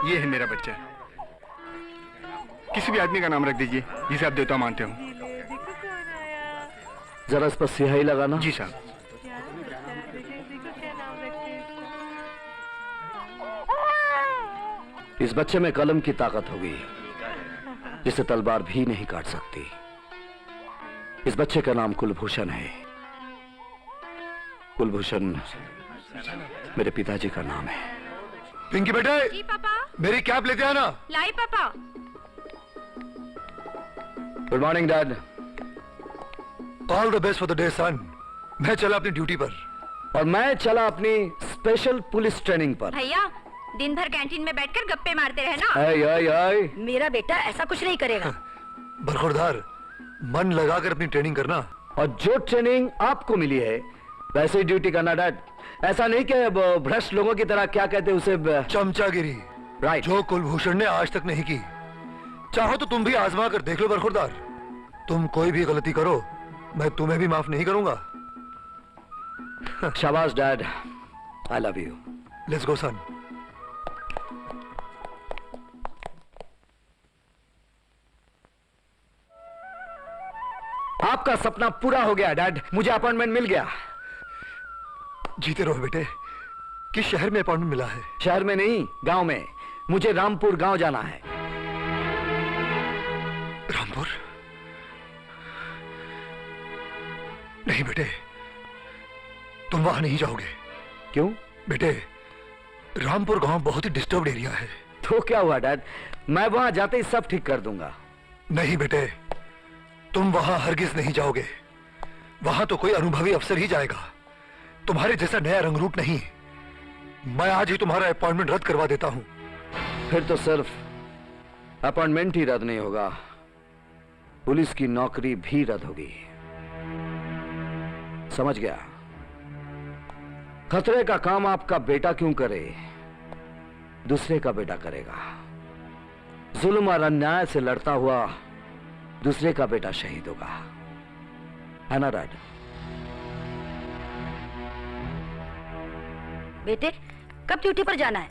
ये है मेरा बच्चा। किसी भी आदमी का नाम रख दीजिए जिसे आप देवता मानते हो। जरा इस पर स्याही लगाना। जी साहब। इस बच्चे में कलम की ताकत होगी जिसे तलवार भी नहीं काट सकती। इस बच्चे का नाम कुलभूषण है। कुलभूषण मेरे पिताजी का नाम है। पिंकी बेटे। जी पापा। मेरी कैप लेते आना। लाई पापा। Good morning dad. All the best for the day son. मैं चला अपनी ड्यूटी पर। और मैं चला अपनी स्पेशल पुलिस ट्रेनिंग पर। भैया दिन भर कैंटीन में बैठकर गप्पे मारते रहना। आय आय आय। मेरा बेटा ऐसा कुछ नहीं करेगा। बरखुरदार, मन लगाकर अपनी ट्रेनिंग करना। और जो ट्रेनिंग आपको मिली है वैसे ही ड्यूटी करना डैड। ऐसा नहीं कि भ्रष्ट लोगों की तरह क्या कहते उसे चमचागिरी। राइट। जो कुलभूषण ने आज तक नहीं की। चाहो तो तुम भी आजमा कर देख लो बरखुरदार। तुम कोई भी गलती करो मैं तुम्हें भी माफ नहीं करूंगा। शाबाश dad. I love you. Let's go son. आपका सपना पूरा हो गया डैड। मुझे अपॉइंटमेंट मिल गया। जीते रहो बेटे। किस शहर में अपॉइंटमेंट मिला है? शहर में नहीं, गांव में। मुझे रामपुर गांव जाना है। रामपुर? नहीं बेटे, तुम वहां नहीं जाओगे। क्यों? बेटे, रामपुर गांव बहुत ही डिस्टर्ब्ड एरिया है। तो क्या हुआ डैड, मैं वहां जाते ही सब ठीक कर दूंगा। नहीं बेटे, तुम वहां हरगिज नहीं जाओगे। वहां तो कोई अनुभवी अफसर ही जाएगा, तुम्हारे जैसा नया रंगरूप नहीं। मैं आज ही तुम्हारा अपॉइंटमेंट रद्द करवा देता हूं। फिर तो सिर्फ अपॉइंटमेंट ही रद्द नहीं होगा, पुलिस की नौकरी भी रद्द होगी। समझ गया? खतरे का काम आपका बेटा क्यों करे, दूसरे का बेटा करेगा। जुल्म और अन्याय से लड़ता हुआ दूसरे का बेटा शहीद होगा, है ना डैड? बेटे कब ड्यूटी पर जाना है?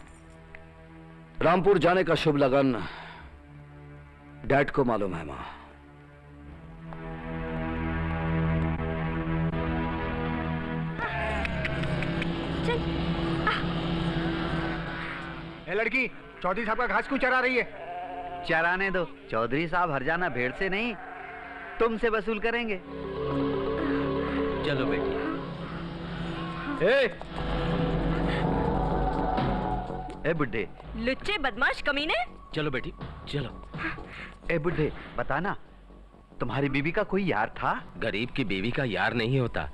रामपुर जाने का शुभ लगन डैड को मालूम है मां। ए लड़की, चौधरी साहब का घास क्यों चरा रही है? चराने दो, चौधरी साहब हरजाना भेड़ से नहीं तुमसे वसूल करेंगे। चलो बेटी। ए बुड्ढे। लुच्चे बदमाश कमीने। चलो बेटी चलो। ए बुड्ढे, बताना तुम्हारी बीवी का कोई यार था? गरीब की बीवी का यार नहीं होता,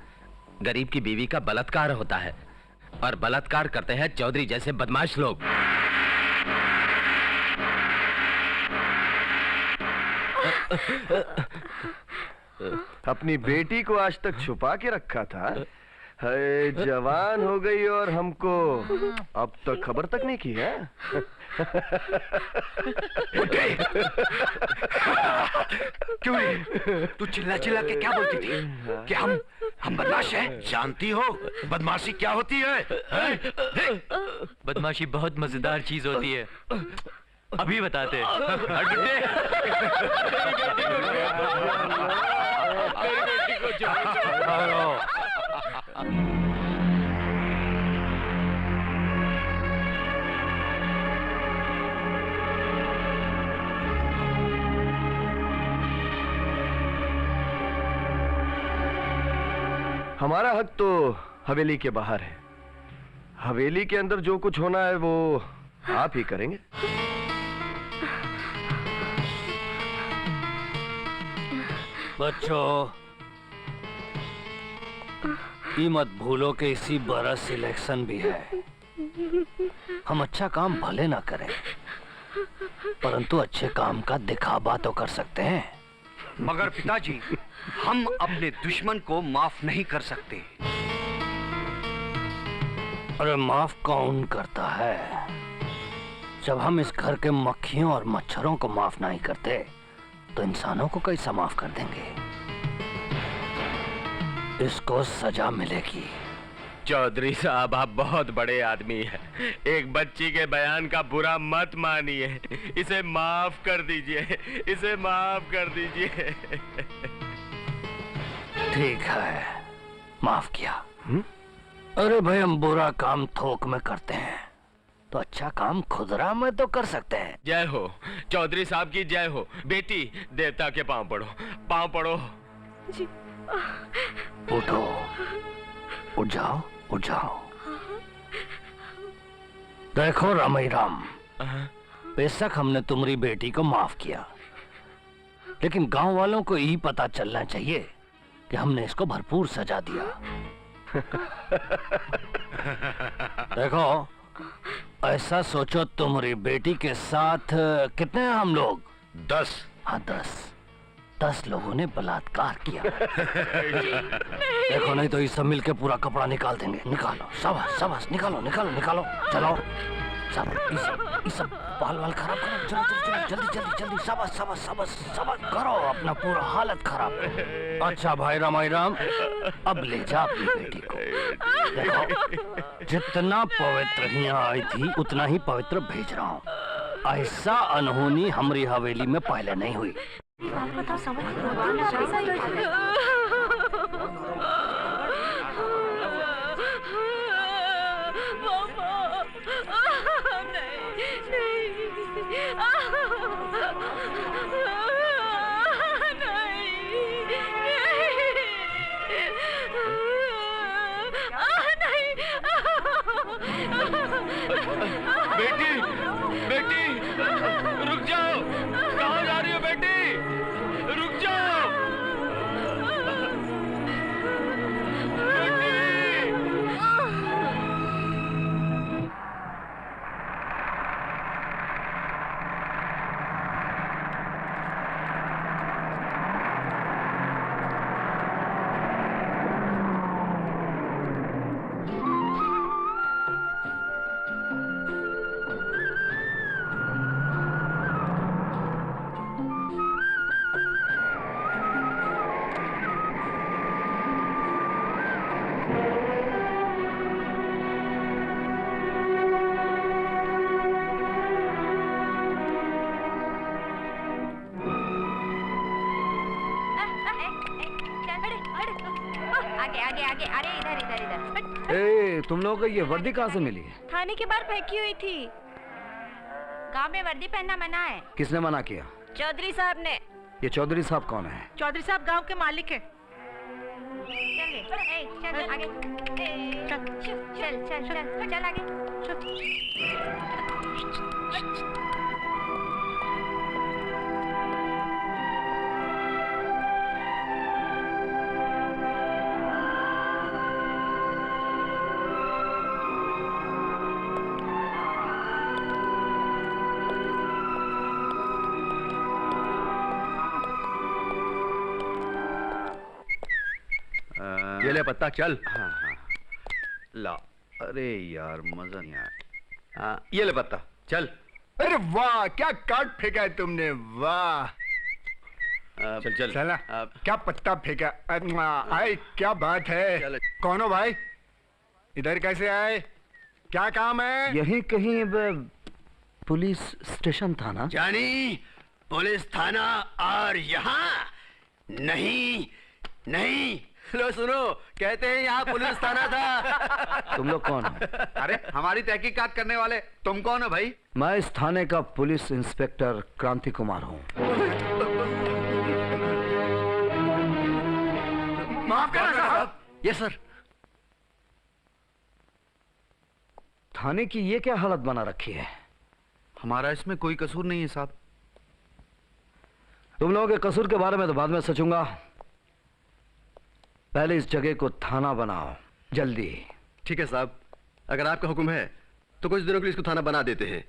गरीब की बीवी का बलात्कार होता है, और बलात्कार करते हैं चौधरी जैसे बदमाश लोग। अपनी बेटी को आज तक छुपा के रखा था, है जवान हो गई और हमको अब तक खबर तक नहीं की है। क्यों रे? तू चिल्ला चिल्ला के क्या बोलती थी कि हम बदमाश हैं? जानती हो बदमाशी क्या होती है? बदमाशी बहुत मजेदार चीज होती है, अभी बताते हैं। हमारा हक तो हवेली के बाहर है, हवेली के अंदर जो कुछ होना है वो आप ही करेंगे। बच्चों, ये मत भूलो कि इसी बरस इलेक्शन भी है। हम अच्छा काम भले ना करें, परंतु अच्छे काम का दिखावा तो कर सकते हैं। मगर पिताजी, हम अपने दुश्मन को माफ नहीं कर सकते। अरे माफ कौन करता है? जब हम इस घर के मक्खियों और मच्छरों को माफ नहीं करते तो इंसानों को कैसा माफ कर देंगे? इसको सजा मिलेगी, चौधरी साहब आप बहुत बड़े आदमी हैं। एक बच्ची के बयान का बुरा मत मानिए। इसे माफ कर दीजिए, इसे माफ कर दीजिए। ठीक है, माफ किया। अरे भाई, हम बुरा काम थोक में करते हैं तो अच्छा काम खुदरा में तो कर सकते हैं। जय हो चौधरी साहब की जय हो। बेटी, देवता के पांव पड़ो, पांव पड़ो। उठो, उठ जाओ, उठ जाओ। देखो रामई राम, बेशक हमने तुम्हारी बेटी को माफ किया, लेकिन गांव वालों को यही पता चलना चाहिए कि हमने इसको भरपूर सजा दिया। देखो, ऐसा सोचो, तुम्हारी बेटी के साथ कितने हैं हम लोग? 10। हाँ, 10 लोगों ने बलात्कार किया। देखो, नहीं तो ये सब मिलके पूरा कपड़ा निकाल देंगे। निकालो, शाबाश शाबाश, निकालो निकालो निकालो। चलो सब, ये सब बाल वाल खराब करो। चलो चलो चलो, जल्दी जल्दी जल्दी, शाबाश शाबाश शाबाश शाबाश, करो अपना पूरा हालत खराब। अच्छा भाई रामाई राम, अब ले जा अपनी बेटी को। देखो, जितना पवित्र यहाँ आई थी उतना ही पवित्र भेज रहा हूँ। ऐसा अनहोनी हमारी हवेली में पहले नहीं हुई। बताओ, समझ बेटी, बेटी, रुक जाओ। कहाँ जा रही हो बेटी? रुक जाओ बेटी। आगे आगे आगे, अरे इधर इधर इधर। ए, तुम लोगों को ये वर्दी कहाँ से मिली है? थाने के बाहर फेंकी हुई थी। गांव में वर्दी पहनना मना है। किसने मना किया? चौधरी साहब ने। ये चौधरी साहब कौन है? चौधरी साहब गांव के मालिक है। चल आगे, चल चल चल चल चल आगे, ये ले पत्ता, चल। हाँ हाँ, ला। अरे यार, मजा नहीं आया। हाँ, ये ले पत्ता, चल। अरे वाह, क्या काट फेंका है तुमने, वाह। चल चल। चला, क्या पत्ता फेंका। आए, क्या बात है। चल। कौन हो भाई? इधर कैसे आए? क्या काम है? यही कहीं पुलिस स्टेशन था ना? जानी, पुलिस थाना और यहाँ नहीं नहीं। लो सुनो, कहते हैं यहाँ पुलिस थाना था। तुम लोग कौन हो? अरे, हमारी तहकीकात करने वाले तुम कौन हो भाई? मैं इस थाने का पुलिस इंस्पेक्टर क्रांति कुमार हूँ। माफ करना साहब। Yes sir. थाने की ये क्या हालत बना रखी है? हमारा इसमें कोई कसूर नहीं है साहब। तुम लोगों के कसूर के बारे में तो बाद में सोचूंगा, पहले इस जगह को थाना बनाओ, जल्दी। ठीक है साहब, अगर आपका हुक्म है तो कुछ दिनों के लिए इसको थाना बना देते हैं।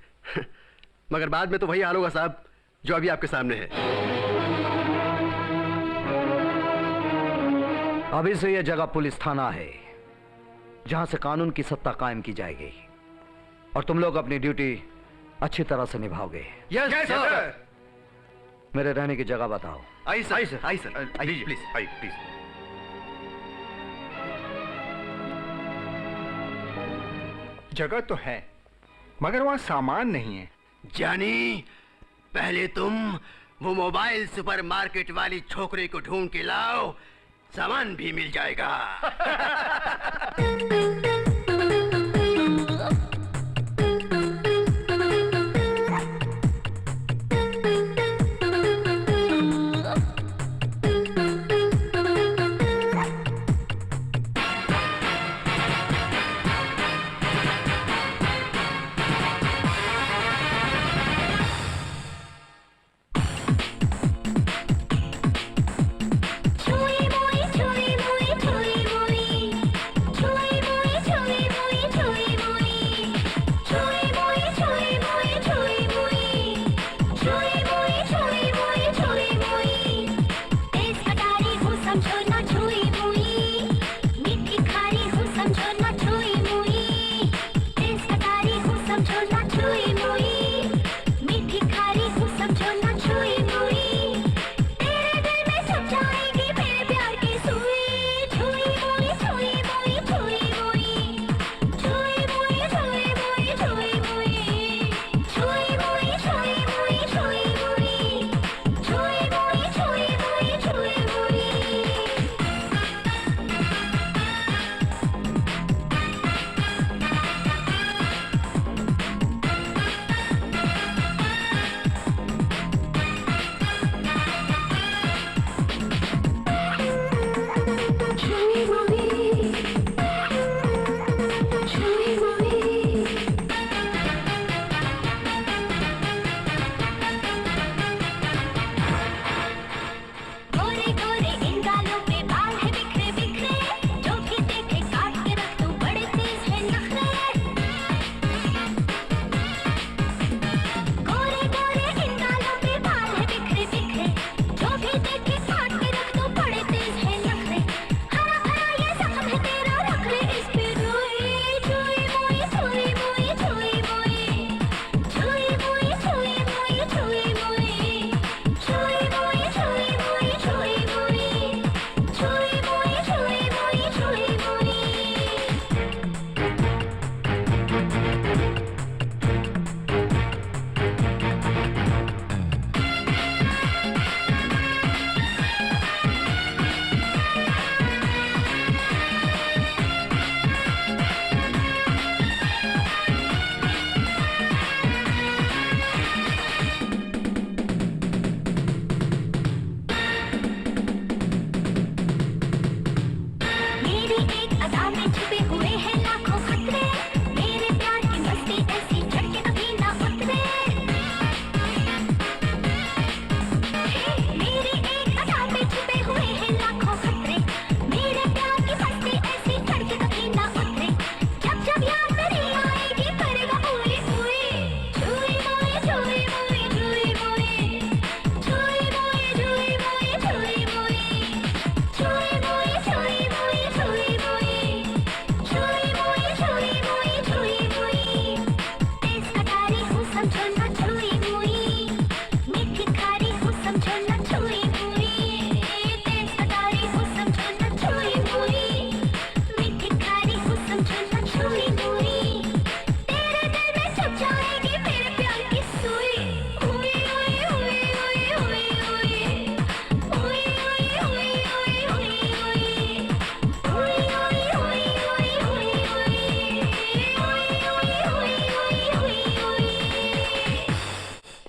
मगर बाद में तो वही हाल होगा साहब जो अभी आपके सामने है। अभी से यह जगह पुलिस थाना है, जहां से कानून की सत्ता कायम की जाएगी और तुम लोग अपनी ड्यूटी अच्छी तरह से निभाओगे। Yes sir. मेरे रहने की जगह बताओ। आई सर, आई सर, आई सर, आइए प्लीज, आइए प्लीज। जगह तो है मगर वहाँ सामान नहीं है। जानी, पहले तुम वो मोबाइल सुपरमार्केट वाली छोकरी को ढूंढ के लाओ, सामान भी मिल जाएगा।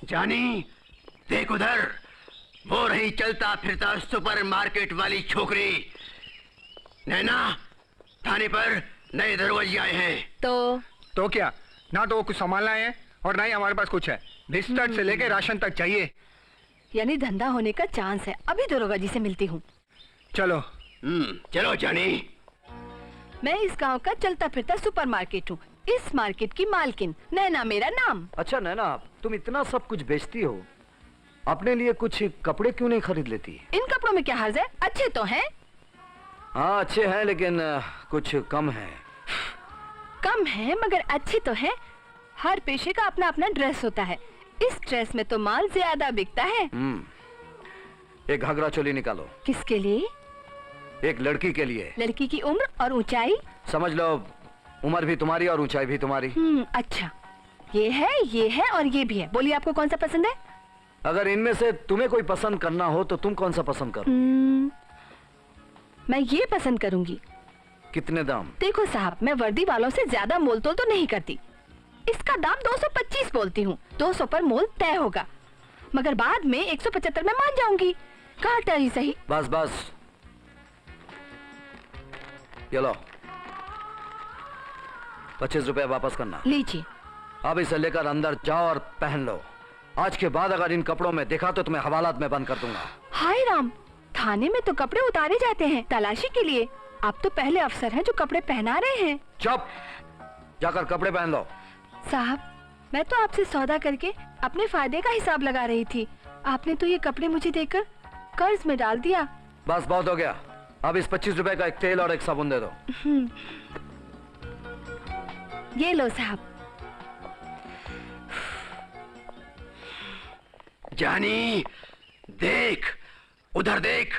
जानी, देख उधर, वो रही चलता फिरता सुपरमार्केट वाली छोकरी। नैना, थाने पर नए दरोगा आए हैं। तो क्या, ना तो वो कुछ सामान लाए हैं और ना ही हमारे पास कुछ है। बिस्तर से लेके राशन तक चाहिए। यानी धंधा होने का चांस है। अभी दरोगा जी से मिलती हूँ। चलो। चलो जानी। मैं इस गांव का चलता फिरता सुपरमार्केट हूँ। इस मार्केट की मालकिन, नैना मेरा नाम। अच्छा नैना, तुम इतना सब कुछ बेचती हो, अपने लिए कुछ कपड़े क्यों नहीं खरीद लेती? इन कपड़ों में क्या हर्ज है? अच्छे तो हैं। हाँ अच्छे हैं, लेकिन कुछ कम है। कम है मगर अच्छे तो हैं। हर पेशे का अपना अपना ड्रेस होता है। इस ड्रेस में तो माल ज्यादा बिकता है। एक घाघरा चोली निकालो। किसके लिए? एक लड़की के लिए। लड़की की उम्र और ऊंचाई? समझ लो उम्र भी तुम्हारी और ऊंचाई भी तुम्हारी। अच्छा, ये है और ये भी है। बोलिए आपको कौन सा पसंद है? अगर इनमें से तुम्हें कोई पसंद करना हो तो तुम कौन सा पसंद करो? मैं ये पसंद करूंगी। कितने दाम? देखो साहब, मैं वर्दी वालों से ज्यादा मोल तोल तो नहीं करती। इसका दाम 225 बोलती हूँ। 200 पर मोल तय होगा, मगर बाद में 175 में मान जाऊंगी। काटा ही सही। बस बस, ये लो 25 रुपए वापस करना। लीजिए। अब इसे लेकर अंदर जाओ और पहन लो। आज के बाद अगर इन कपड़ों में देखा तो तुम्हें हवालात में बंद कर दूंगा। हाय राम, थाने में तो कपड़े उतारे जाते हैं तलाशी के लिए। आप तो पहले अफसर हैं जो कपड़े पहना रहे हैं। चुप, जाकर कपड़े पहन लो। साहब, मैं तो आपसे सौदा करके अपने फायदे का हिसाब लगा रही थी। आपने तो ये कपड़े मुझे देकर कर्ज में डाल दिया। बस बहुत हो गया। अब इस 25 रुपए का एक तेल और एक साबुन दे दो। ये लो साहब। जानी, देख, उधर देख,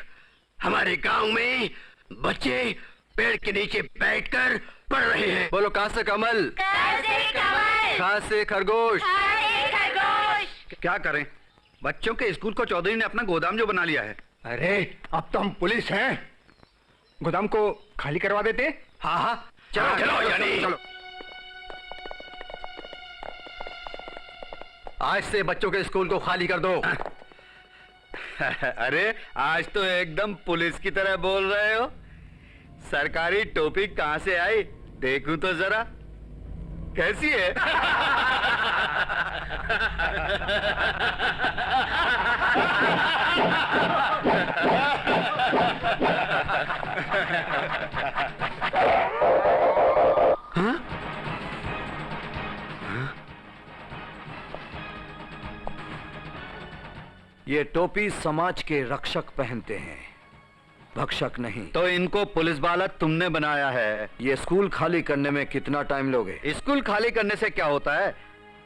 हमारे गांव में बच्चे पेड़ के नीचे बैठकर पढ़ रहे हैं। बोलो, कहाँ से कमल? कहाँ से खरगोश? क्या करें, बच्चों के स्कूल को चौधरी ने अपना गोदाम जो बना लिया है। अरे अब तो हम पुलिस हैं, गोदाम को खाली करवा देते। हाँ हाँ, चलो चलो जानी। चलो। आज से बच्चों के स्कूल को खाली कर दो। अरे आज तो एकदम पुलिस की तरह बोल रहे हो। सरकारी टोपी कहां से आई, देखूं तो जरा कैसी है। ये टोपी समाज के रक्षक पहनते हैं, भक्षक नहीं। तो इनको पुलिस वाला तुमने बनाया है। ये स्कूल खाली करने में कितना टाइम लोगे? स्कूल खाली करने से क्या होता है,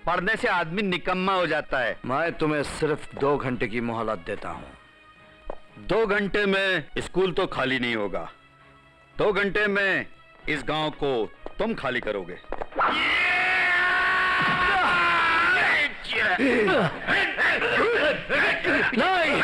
पढ़ने से आदमी निकम्मा हो जाता है। मैं तुम्हें सिर्फ 2 घंटे की मोहलत देता हूँ। 2 घंटे में स्कूल तो खाली नहीं होगा। 2 घंटे में इस गांव को तुम खाली करोगे। नहीं!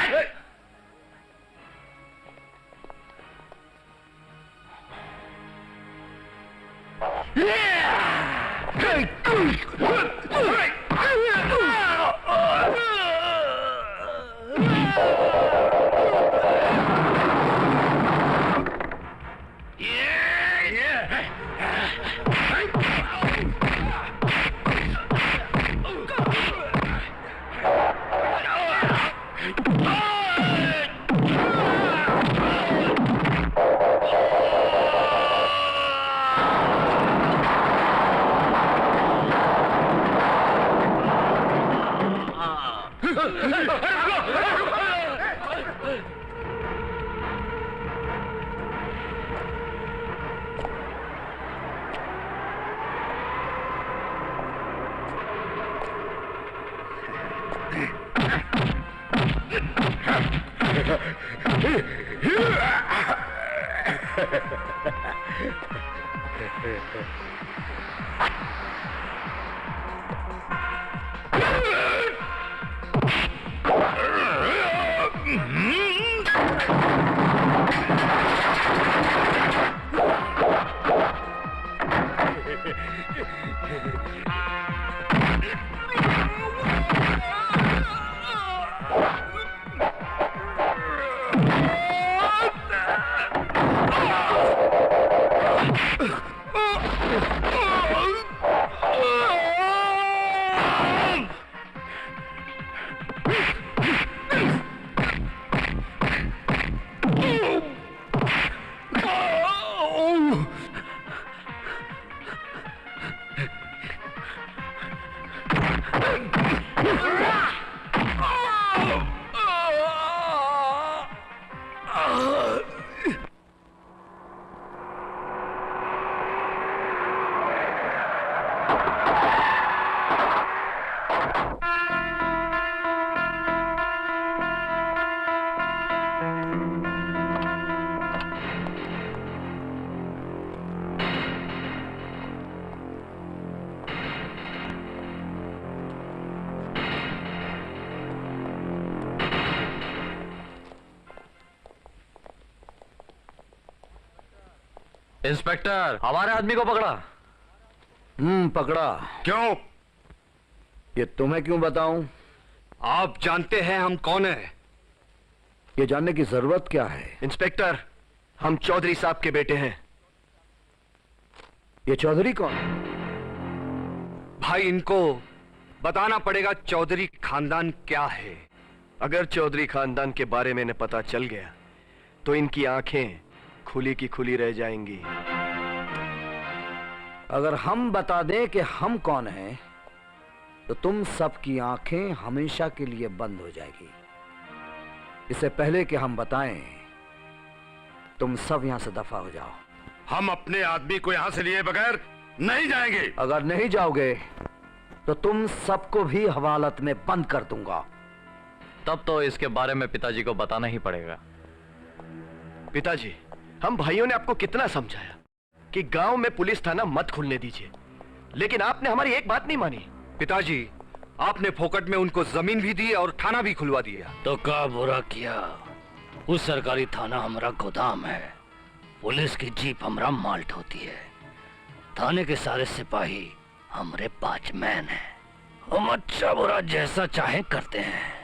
इंस्पेक्टर, हमारे आदमी को पकड़ा। पकड़ा। क्यों? ये तुम्हें क्यों बताऊं? आप जानते हैं हम कौन है? ये जानने की जरूरत क्या है? इंस्पेक्टर, हम चौधरी साहब के बेटे हैं। ये चौधरी कौन? भाई, इनको बताना पड़ेगा चौधरी खानदान क्या है। अगर चौधरी खानदान के बारे में इन्हें पता चल गया तो इनकी आंखें खुली की खुली रह जाएंगी। अगर हम बता दें कि हम कौन हैं, तो तुम सबकी आंखें हमेशा के लिए बंद हो जाएगी। इससे पहले कि हम बताएं, तुम सब यहां से दफा हो जाओ। हम अपने आदमी को यहां से लिए बगैर नहीं जाएंगे। अगर नहीं जाओगे तो तुम सबको भी हवालत में बंद कर दूंगा। तब तो इसके बारे में पिताजी को बताना ही पड़ेगा। पिताजी, हम भाइयों ने आपको कितना समझाया कि गांव में पुलिस थाना मत खुलने दीजिए, लेकिन आपने हमारी एक बात नहीं मानी। पिताजी, आपने फोकट में उनको जमीन भी दी और थाना भी खुलवा दिया। तो का बुरा किया। उस सरकारी थाना हमारा गोदाम है, पुलिस की जीप हमारा माल ढोती है, थाने के सारे सिपाही हमारे वॉचमैन हैं। हम अच्छा बुरा जैसा चाहे करते हैं।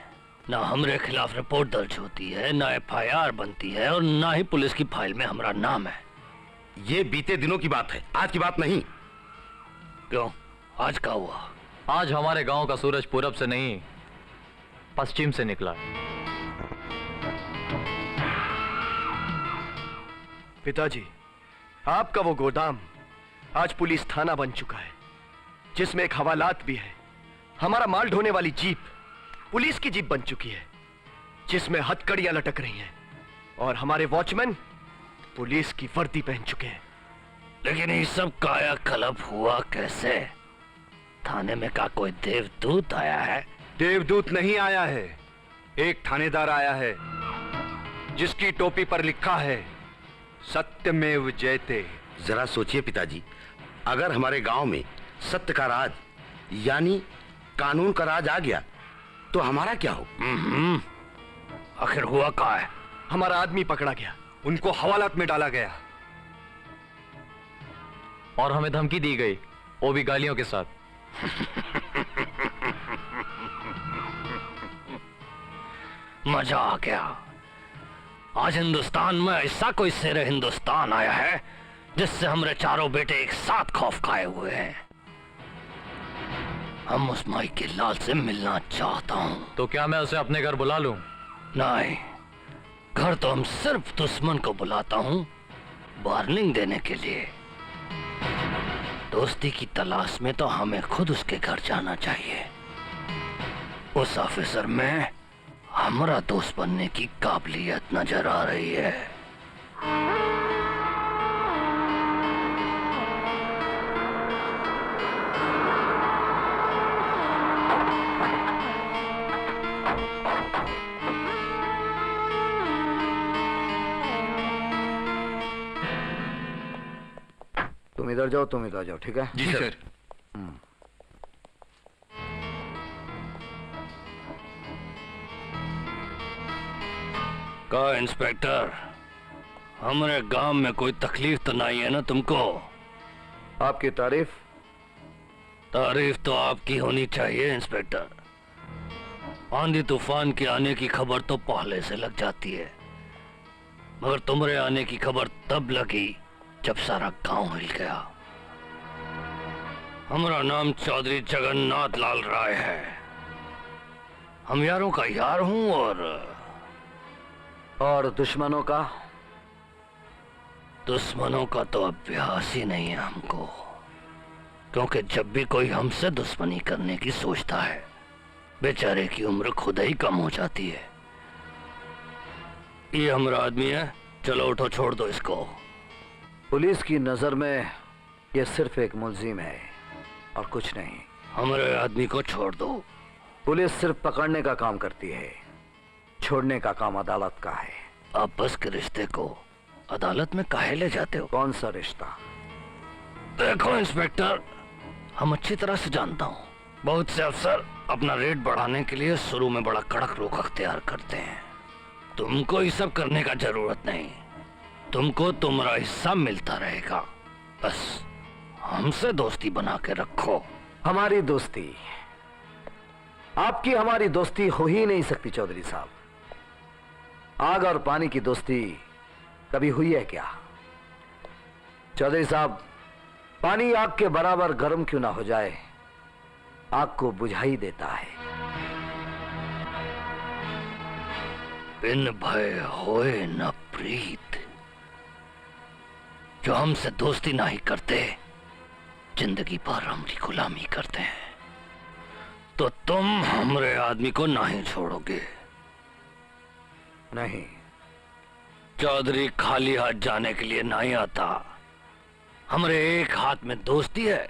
ना हमारे खिलाफ रिपोर्ट दर्ज होती है, ना FIR बनती है, और ना ही पुलिस की फाइल में हमारा नाम है। ये बीते दिनों की बात है, आज की बात नहीं। क्यों, आज क्या हुआ? आज हमारे गांव का सूरज पूरब से नहीं, पश्चिम से निकला। पिताजी, आपका वो गोदाम आज पुलिस थाना बन चुका है, जिसमें एक हवालात भी है। हमारा माल ढोने वाली जीप पुलिस की जीप बन चुकी है, जिसमें हथकड़ियां लटक रही हैं, और हमारे वॉचमैन पुलिस की वर्दी पहन चुके हैं। लेकिन ये सब कायाकल्प हुआ कैसे? थाने में का कोई देवदूत आया है? देवदूत नहीं आया है, एक थानेदार आया है, जिसकी टोपी पर लिखा है सत्यमेव जयते। जरा सोचिए पिताजी, अगर हमारे गांव में सत्य का राज यानी कानून का राज आ गया तो हमारा क्या हो? आखिर हुआ क्या है? हमारा आदमी पकड़ा गया, उनको हवालात में डाला गया, और हमें धमकी दी गई, वो भी गालियों के साथ। मजा आ गया। आज हिंदुस्तान में ऐसा कोई शेर हिंदुस्तान आया है जिससे हमारे चारों बेटे एक साथ खौफ खाए हुए हैं। हम उस माई के लाल से मिलना चाहता हूं। तो क्या मैं उसे अपने घर बुला लूं? नहीं, घर तो हम सिर्फ दुश्मन को बुलाता हूं वार्निंग देने के लिए। दोस्ती की तलाश में तो हमें खुद उसके घर जाना चाहिए। उस ऑफिसर में हमारा दोस्त बनने की काबिलियत नजर आ रही है। तुम इधर जाओ, तुम इधर जाओ, ठीक है? जी सर। का इंस्पेक्टर, हमारे गांव में कोई तकलीफ तो नहीं है ना तुमको? आपकी तारीफ? तारीफ तो आपकी होनी चाहिए इंस्पेक्टर। आंधी तूफान के आने की खबर तो पहले से लग जाती है, मगर तुम्हारे आने की खबर तब लगी जब सारा गांव हिल गया। हमारा नाम चौधरी जगन्नाथ लाल राय है। हम यारों का यार हूं, और दुश्मनों का? दुश्मनों का तो अभ्यास ही नहीं है हमको, क्योंकि जब भी कोई हमसे दुश्मनी करने की सोचता है, बेचारे की उम्र खुद ही कम हो जाती है। ये हमारा आदमी है, चलो उठो, छोड़ दो इसको। पुलिस की नजर में ये सिर्फ एक मुलजिम है और कुछ नहीं। हमारे आदमी को छोड़ दो। पुलिस सिर्फ पकड़ने का काम करती है, छोड़ने का काम अदालत का है। आपस के रिश्ते को अदालत में काहे ले जाते हो? कौन सा रिश्ता? देखो इंस्पेक्टर, हम अच्छी तरह से जानता हूँ, बहुत से अफसर अपना रेट बढ़ाने के लिए शुरू में बड़ा कड़क रुख अख्तियार करते हैं। तुमको ये सब करने का जरूरत नहीं। तुमको तुम्हारा हिस्सा मिलता रहेगा। बस हमसे दोस्ती बना के रखो। हमारी दोस्ती, आपकी हमारी दोस्ती हो ही नहीं सकती चौधरी साहब। आग और पानी की दोस्ती कभी हुई है क्या? चौधरी साहब, पानी आग के बराबर गर्म क्यों ना हो जाए, आग को बुझा ही देता है। बिन भय होए न प्रीत। जो हमसे दोस्ती नहीं करते, जिंदगी भर हमारी गुलामी करते हैं। तो तुम हमरे आदमी को नहीं छोड़ोगे? नहीं, चौधरी खाली हाथ जाने के लिए नहीं आता। हमरे एक हाथ में दोस्ती है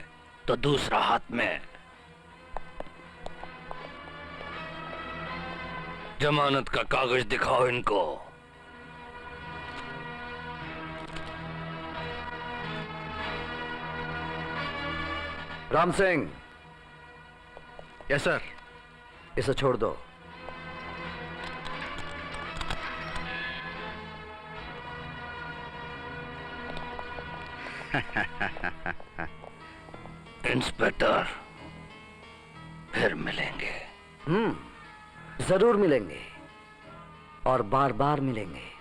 तो दूसरा हाथ में जमानत का कागज दिखाओ इनको। Ram Singh, yes sir. इसे छोड़ दो। इंस्पेक्टर, फिर मिलेंगे। जरूर मिलेंगे और बार बार मिलेंगे।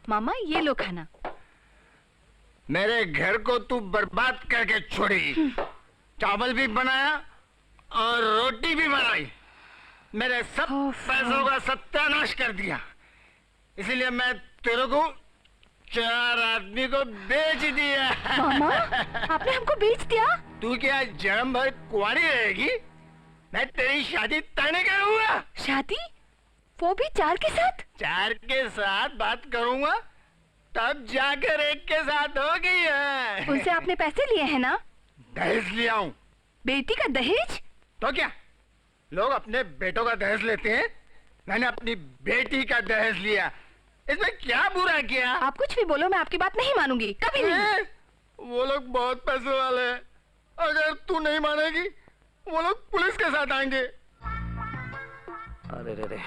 मामा ये लो खाना। मेरे घर को तू बर्बाद करके छोड़ी। चावल भी बनाया और रोटी भी बनाई। मेरे सब पैसों का सत्यानाश कर दिया। इसलिए मैं तेरे को 4 आदमी को बेच दिया। मामा, आपने हमको बेच दिया? तू क्या जन्म भर कुंवारी रहेगी? मैं तेरी शादी तय नहीं करूंगा। शादी? वो भी 4 के साथ? 4 के साथ बात करूंगा तब जाकर एक के साथ होगी है। उनसे आपने पैसे लिए हैं ना? दहेज लिया हूँ। बेटी का दहेज? तो क्या, लोग अपने बेटों का दहेज लेते हैं, मैंने अपनी बेटी का दहेज लिया। इसमें क्या बुरा किया? आप कुछ भी बोलो, मैं आपकी बात नहीं मानूंगी, कभी नहीं। वो लोग बहुत पैसे वाले हैं। अगर तू नहीं मानेगी वो लोग पुलिस के साथ आएंगे। अरे रे रे,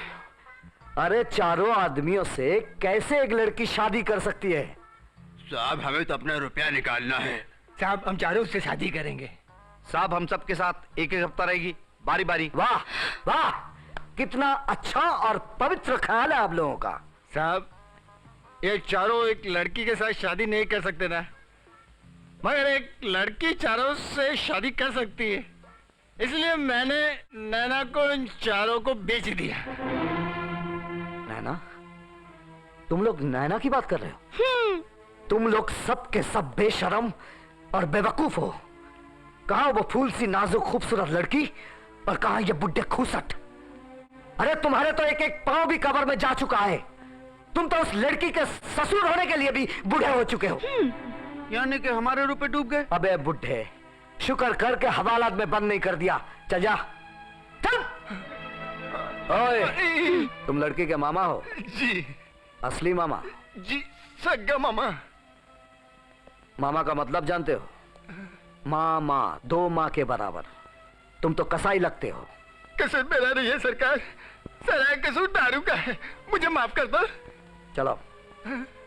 अरे चारों आदमियों से कैसे एक लड़की शादी कर सकती है? साहब हमें तो अपना रुपया निकालना है। साहब हम चारों से शादी करेंगे। साहब हम सब के साथ एक एक हफ्ता रहेगी, बारी बारी। वाह वाह, कितना अच्छा और पवित्र ख्याल है आप लोगों का। साहब ये चारों एक लड़की के साथ शादी नहीं कर सकते ना, मगर एक लड़की चारों से शादी कर सकती है। इसलिए मैंने नैना को इन चारों को बेच दिया। नैना? तुम लोग नैना की बात कर रहे हो? तुम लोग सब के सब बेशरम और बेवकूफ हो। कहां वो फूल सी नाजुक खूबसूरत लड़की और कहां ये बुड्ढे खूसट। अरे तुम्हारे तो एक एक पांव भी कब्र में जा चुका है। तुम तो उस लड़की के ससुर होने के लिए भी बूढ़े हो चुके हो। यानी कि हमारे रुपए डूब गए? अबे बुड्ढे, शुक्र करके हवालात में बंद नहीं कर दिया। चल जा, चल। ओए, तुम लड़की के मामा हो? जी। असली मामा? जी, सगा मामा। मामा का मतलब जानते हो? मामा, 2 माँ के बराबर। तुम तो कसाई लगते हो। कसूर मेरा नहीं है सरकार, सारा कसूर दारू का है। मुझे माफ कर दो। चलो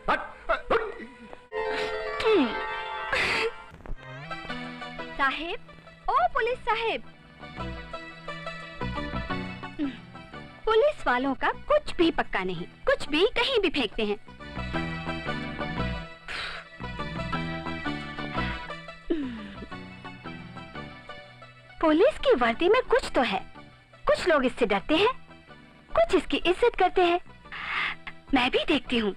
हट, हट। साहेब, ओ पुलिस साहेब, पुलिस वालों का कुछ भी पक्का नहीं, कुछ भी कहीं भी फेंकते हैं। पुलिस की वर्दी में कुछ तो है। कुछ लोग इससे डरते हैं, कुछ इसकी इज्जत करते हैं। मैं भी देखती हूँ।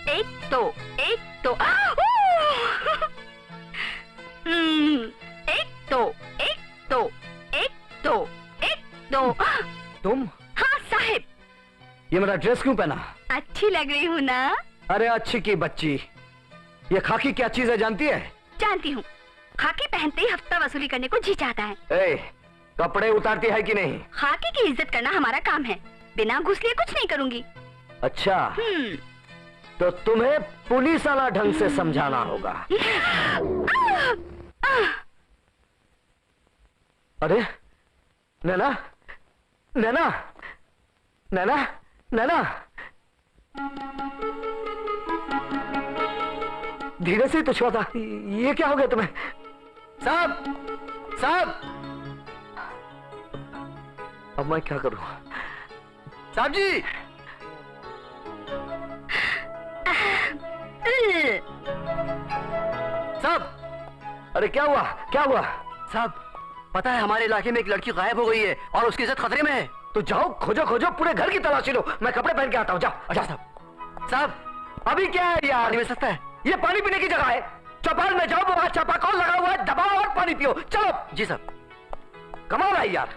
एक तो एक तो तुम? हाँ साहिब। ये मेरा ड्रेस क्यों पहना? अच्छी लग रही हूँ ना? अरे अच्छी की बच्ची, ये खाकी क्या चीज है जानती है? जानती हूँ। खाकी पहनते ही हफ्ता वसूली करने को जी चाहता है। ए, कपड़े उतारती है कि नहीं? खाकी की इज्जत करना हमारा काम है, बिना घूस लिए कुछ नहीं करूँगी। अच्छा, तो तुम्हें पुलिस वाला ढंग से समझाना होगा। अरे नैना, नैना, नैना, नैना, धीरे से ही तो छुआ था। ये क्या हो गया तुम्हें? साहब, साहब, अब मैं क्या करूं? साहब जी, साहब, अरे क्या हुआ, क्या हुआ? साहब, पता है हमारे इलाके में एक लड़की गायब हो गई है और उसकी इज्जत खतरे में है। तो जाओ, खोजो खोजो, पूरे घर की तलाशी लो। मैं कपड़े पहन के आता हूँ, जाओ। अच्छा साहब। साहब, अभी क्या है यार? पानी मिल सकता है? ये पानी पीने की जगह है। चौपाल में जाओ, वहां चापाकल लगा हुआ है, दबाओ और पानी पियो। चलो। जी साहब। कमाल है यार,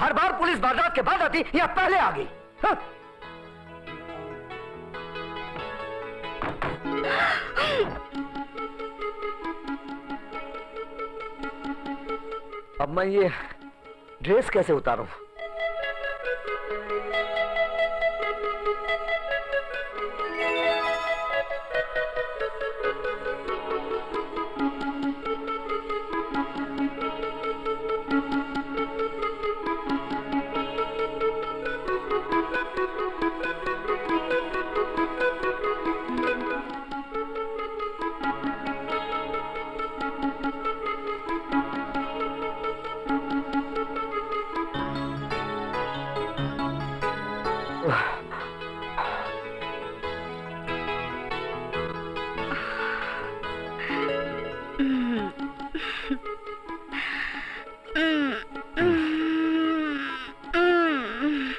हर बार पुलिस वारदात के बाद आती, यहाँ पहले आ गई। हाँ? अब मैं ये ड्रेस कैसे उतारूं?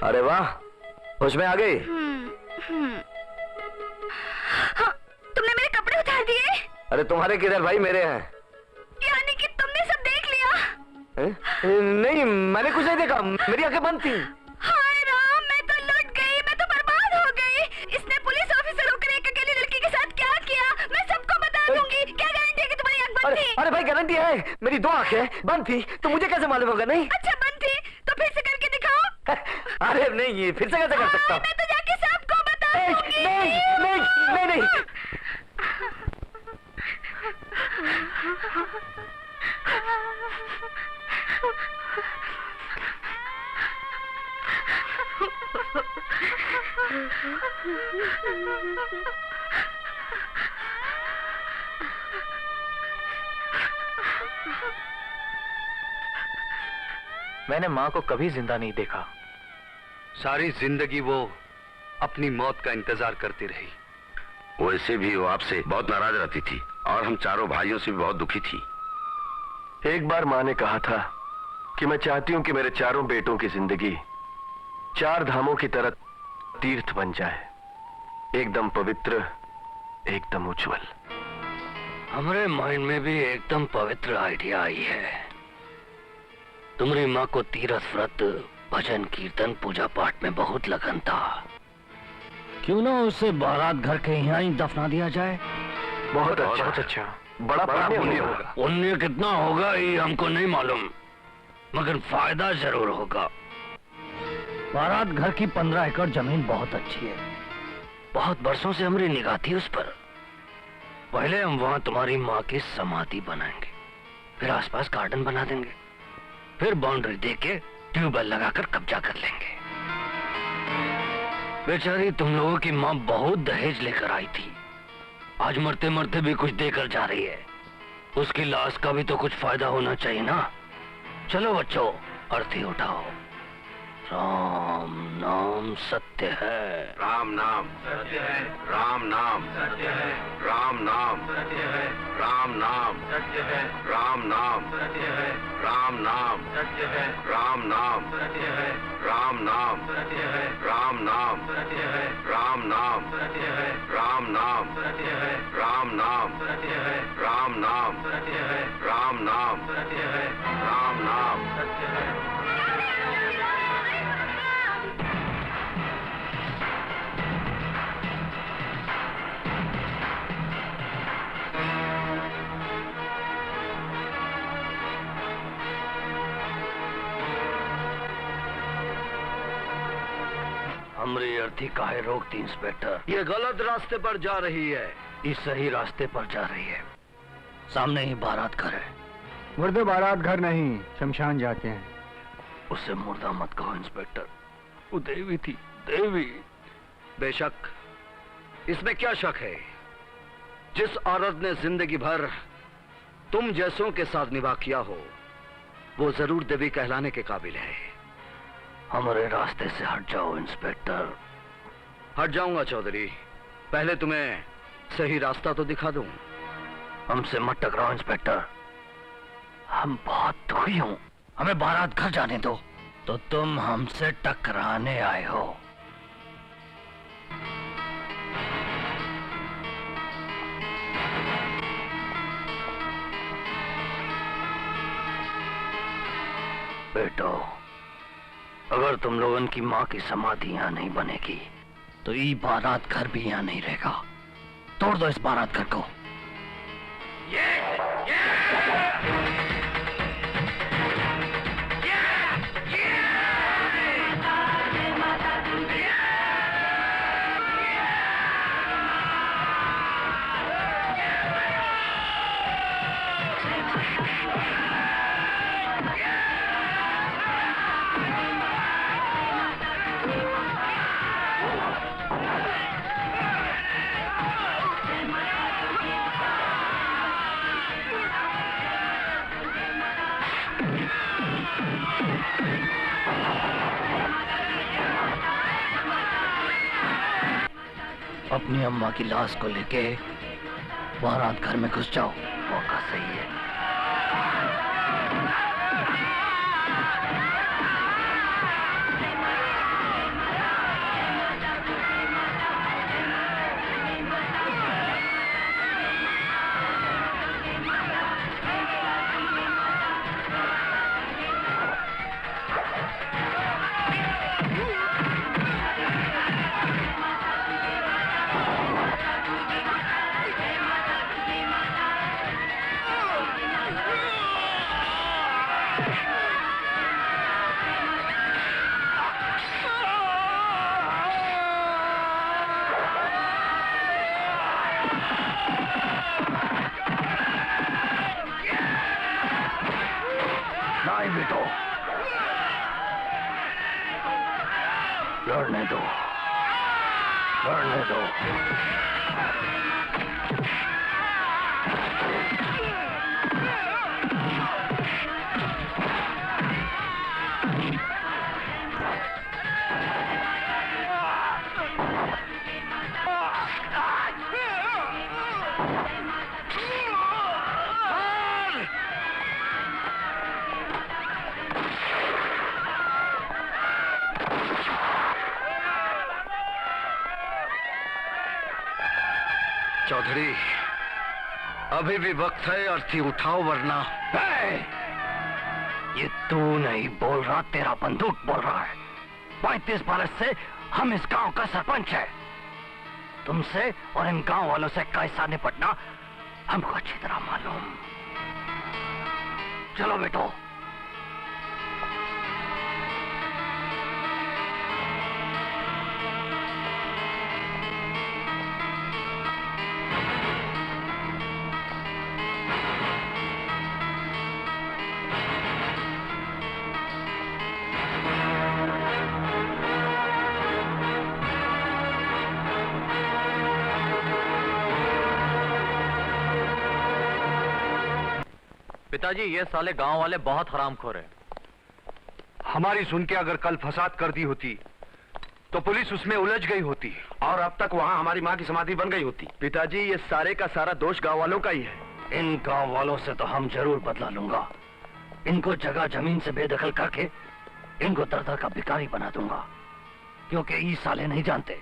अरे वाह, होश में आ गई। हाँ, तुमने मेरे कपड़े उतार दिए? अरे तुम्हारे किधर भाई, मेरे हैं। यानी कि तुमने सब देख लिया? नहीं, मैंने कुछ नहीं देखा, मेरी आंखें बंद थी। हाय राम, मैं तो लुट गई, मैं तो बर्बाद हो गई। इसने पुलिस ऑफिसर होकर एक अकेली लड़की के साथ क्या किया, मैं सबको बता दूंगी। क्या गारंटी है कि तुम्हारी आंख बंद थी? अरे भाई, गारंटी है, मेरी 2 आंखें बंद थी, तो मुझे कैसे मालूम होगा? नहीं। अच्छा, बंद थी तो फिर से करके दिखाओ। अरे नहीं, ये फिर से कैसे कर सकता हूँ? मैं तो जाके सबको बता दूंगी। नहीं, नहीं, नहीं, नहीं। मैंने माँ को कभी जिंदा नहीं देखा। सारी जिंदगी वो अपनी मौत का इंतजार करती रही। वैसे भी वो आपसे बहुत नाराज रहती थी और हम चारों भाइयों से भी बहुत दुखी थी। एक बार माँ ने कहा था कि मैं चाहती हूं कि मेरे चारों बेटों की जिंदगी 4 धामों की तरह तीर्थ बन जाए, एकदम पवित्र, एकदम उज्जवल। हमारे माइंड में भी एकदम पवित्र आइडिया आई है। तुम्हारी माँ को तीर्थ व्रत, भजन कीर्तन, पूजा पाठ में बहुत लगन था। क्यों ना उसे बारात घर के यहाँ ही दफना दिया जाए? बहुत अच्छा, बड़ा पुण्य होगा। पुण्य कितना होगा ये हमको नहीं मालूम, मगर फायदा जरूर होगा। बारात घर की 15 एकड़ जमीन बहुत अच्छी है। बहुत बरसों से हमारी निगाह थी उस पर। पहले हम वहां तुम्हारी माँ की समाधि बनाएंगे, फिर आसपास गार्डन बना देंगे, फिर बाउंड्री देके ट्यूबवेल लगाकर कब्जा कर लेंगे। बेचारी तुम लोगों की माँ बहुत दहेज लेकर आई थी, आज मरते मरते भी कुछ देकर जा रही है। उसकी लाश का भी तो कुछ फायदा होना चाहिए ना। चलो बच्चों, अर्थी उठाओ। राम नाम सत्य है। राम नाम सत्य है। राम नाम सत्य है। राम नाम सत्य है। राम नाम सत्य है। राम नाम सत्य है। राम नाम सत्य है। राम नाम सत्य है। राम नाम सत्य है। राम नाम सत्य है। राम नाम सत्य है। राम नाम सत्य है। राम नाम सत्य है। राम नाम सत्य है। राम नाम सत्य है। राम नाम सत्य है। हमरी अर्थी काहे रोकती इंस्पेक्टर? ये गलत रास्ते पर जा रही है। इस सही रास्ते पर जा रही है। सामने ही बारात घर है। मुर्दे बारात घर नहीं, शमशान जाते हैं। उसे मुर्दा मत कहो इंस्पेक्टर, वो देवी थी, देवी। बेशक, इसमें क्या शक है? जिस औरत ने जिंदगी भर तुम जैसों के साथ निभा किया हो, वो जरूर देवी कहलाने के काबिल है। हमारे रास्ते से हट जाओ इंस्पेक्टर। हट जाऊंगा चौधरी, पहले तुम्हें सही रास्ता तो दिखा दूं। हमसे मत टकराओ इंस्पेक्टर, हम बहुत दुखी हूं, हमें बारात घर जाने दो। तो तुम हमसे टकराने आए हो? बेटो, अगर तुम लोगों की माँ की समाधि यहाँ नहीं बनेगी तो ये बारात घर भी यहाँ नहीं रहेगा। तोड़ दो इस बारात घर को। अपनी अम्मा की लाश को लेके बारात घर में घुस जाओ, मौका सही है। लड़ने दो, लड़ने दो। चौधरी, अभी भी वक्त है, अर्थी उठाओ वरना। ये तू नहीं बोल रहा, तेरा बंदूक बोल रहा है। 35 बरस से हम इस गांव का सरपंच है। तुमसे और इन गांव वालों से कैसा निपटना हमको अच्छी तरह मालूम। चलो बेटो। पिताजी, ये साले गांव वाले बहुत हरामखोर हैं। हमारी सुन के अगर कल फसाद कर दी होती तो पुलिस उसमें उलझ गई होती और अब तक वहाँ हमारी माँ की समाधि बन गई होती। पिताजी, ये सारे का सारा दोष गांव वालों का ही है। इन गांव वालों से तो हम जरूर बदला लूंगा। इनको जगह जमीन से बेदखल करके इनको दर-दर का भिखारी बना दूंगा। क्योंकि ये साले नहीं जानते,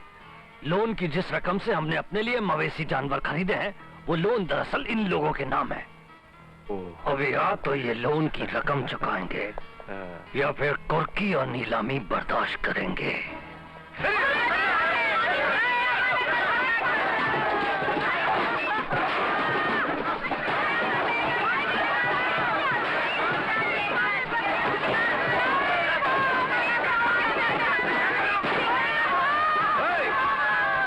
लोन की जिस रकम से हमने अपने लिए मवेशी जानवर खरीदे हैं, वो लोन दरअसल इन लोगों के नाम है। अभी या तो ये लोन की रकम चुकाएंगे या फिर कुर्की और नीलामी बर्दाश्त करेंगे।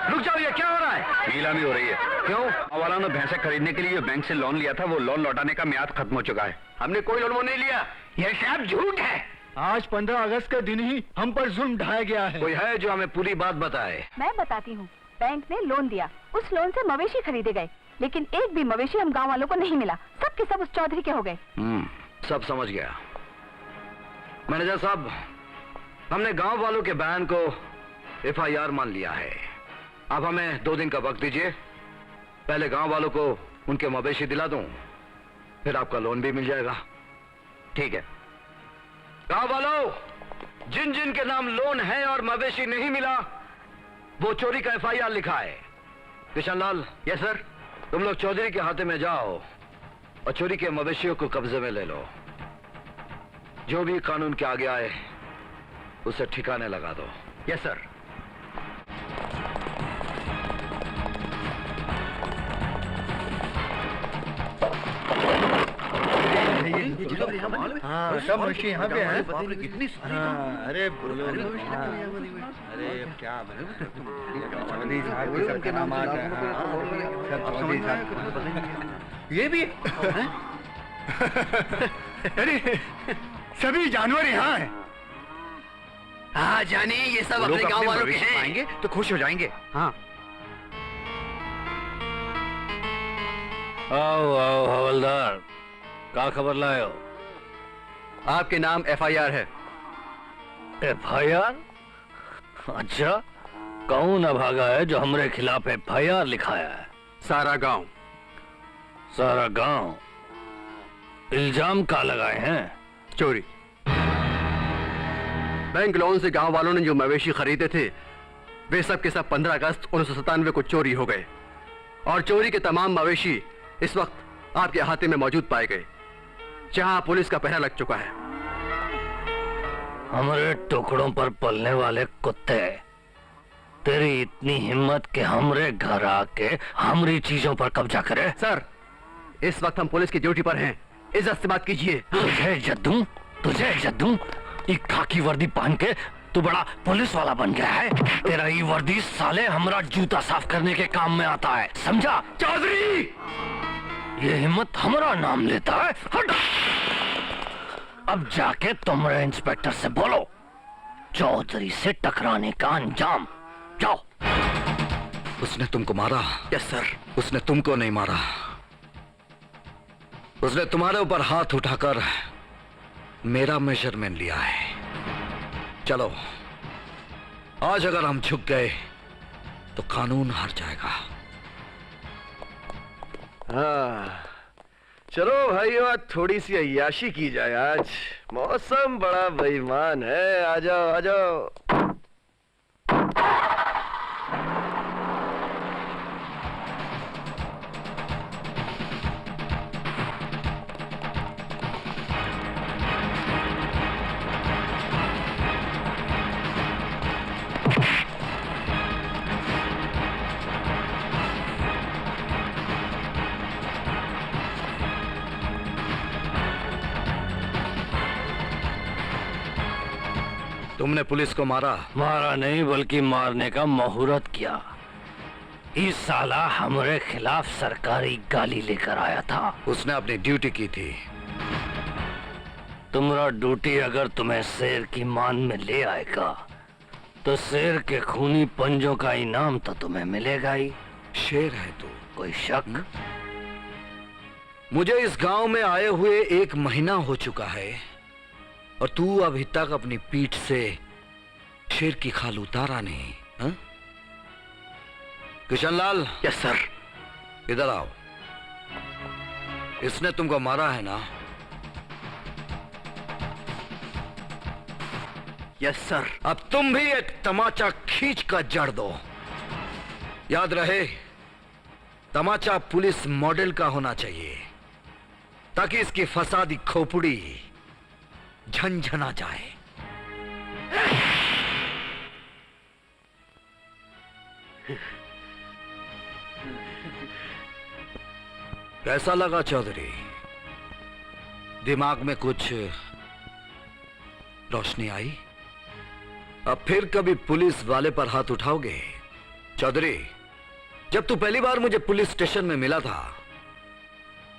रुक जाओ, ये क्या हो रहा है? नीलामी हो रही है। क्यों? वालों ने भैंसे खरीदने के लिए बैंक से लोन लिया था, वो लोन लौटाने का म्याद खत्म हो चुका है। हमने कोई लोन नहीं लिया। ये सब झूठ है। आज 15 अगस्त के दिन ही हम पर जुल्म ढाया गया है। कोई है जो हमें पूरी बात बताए? मैं बताती हूँ। बैंक ने लोन दिया, उस लोन से मवेशी खरीदे गए, लेकिन एक भी मवेशी हम गांव वालों को नहीं मिला। सब के सब उस चौधरी के हो गए। सब समझ गया। मैनेजर साहब, हमने गांव वालों के बयान को FIR मान लिया है। अब हमें 2 दिन का वक्त दीजिए। पहले गांव वालों को उनके मवेशी दिला दूं, फिर आपका लोन भी मिल जाएगा। ठीक है। गांव वालों, जिन जिन के नाम लोन है और मवेशी नहीं मिला, वो चोरी का FIR लिखा है। किशनलाल। Yes sir. तुम लोग चौधरी के हाथे में जाओ और चोरी के मवेशियों को कब्जे में ले लो। जो भी कानून के आगे आए उसे ठिकाने लगा दो। Yes sir. हाँ, सब मवेशी यहाँ पे है। कितनी हाँ, अरे बोलो। अरे क्या चौधरी साहब के सबके नाम आ गए। सब चौधरी साहब। ये भी अरे सभी जानवर यहाँ हैं। हाँ जानी, ये सब अपने गांव वालों के हैं। पाएंगे तो खुश हो जाएंगे। हाँ। आओ आओ हवलदार, क्या खबर लाए हो? आपके नाम FIR है। FIR? अच्छा, कौन अभागा है जो हमरे खिलाफ FIR लिखाया है? सारा गांव। सारा गांव? इल्जाम का लगाए हैं? चोरी। बैंक लोन से गांव वालों ने जो मवेशी खरीदे थे, वे सब के सब 15 अगस्त 1997 को चोरी हो गए और चोरी के तमाम मवेशी इस वक्त आपके अहाते में मौजूद पाए गए, जहां पुलिस का पहरा लग चुका है। हमारे टुकड़ों पर पलने वाले कुत्ते, तेरी इतनी हिम्मत कि हमरे घर आके हमारी चीजों पर कब्जा करे? सर, इस वक्त हम पुलिस की ड्यूटी पर हैं, इज्जत से बात कीजिए। तुझे इज्जत दूं? तुझे इज्जत दूं? एक खाकी वर्दी पहन के तू बड़ा पुलिस वाला बन गया है। तेरा ये वर्दी साले हमारा जूता साफ करने के काम में आता है, समझा? चौधरी, ये हिम्मत हमारा नाम लेता है। हट! अब जाके तुमरे इंस्पेक्टर से बोलो, चौधरी से टकराने का अंजाम। जाओ। उसने तुमको मारा? Yes sir. उसने तुमको नहीं मारा, उसने तुम्हारे ऊपर हाथ उठाकर मेरा मेजरमेंट लिया है। चलो, आज अगर हम झुक गए तो कानून हार जाएगा। हाँ, चलो भाइयों, आज थोड़ी सी अय्याशी की जाए। आज मौसम बड़ा बेईमान है। आ जाओ आ जाओ। तुमने पुलिस को मारा? मारा नहीं, बल्कि मारने का मुहूर्त किया। इस साला हमारे खिलाफ सरकारी गाली लेकर आया था। उसने अपनी ड्यूटी की थी। तुम्हारा ड्यूटी अगर तुम्हें शेर की मान में ले आएगा तो शेर के खूनी पंजों का इनाम तो तुम्हें मिलेगा ही। शेर है तू? कोई शक? मुझे इस गांव में आए हुए 1 महीना हो चुका है और तू अभी तक अपनी पीठ से शेर की खाल उतारा नहीं। हा? किशनलाल। Yes sir. इधर आओ। इसने तुमको मारा है ना? Yes sir. अब तुम भी एक तमाचा खींच कर जड़ दो। याद रहे, तमाचा पुलिस मॉडल का होना चाहिए ताकि इसकी फसादी खोपड़ी झंझना जाए। कैसा लगा चौधरी? दिमाग में कुछ रोशनी आई? अब फिर कभी पुलिस वाले पर हाथ उठाओगे? चौधरी, जब तू पहली बार मुझे पुलिस स्टेशन में मिला था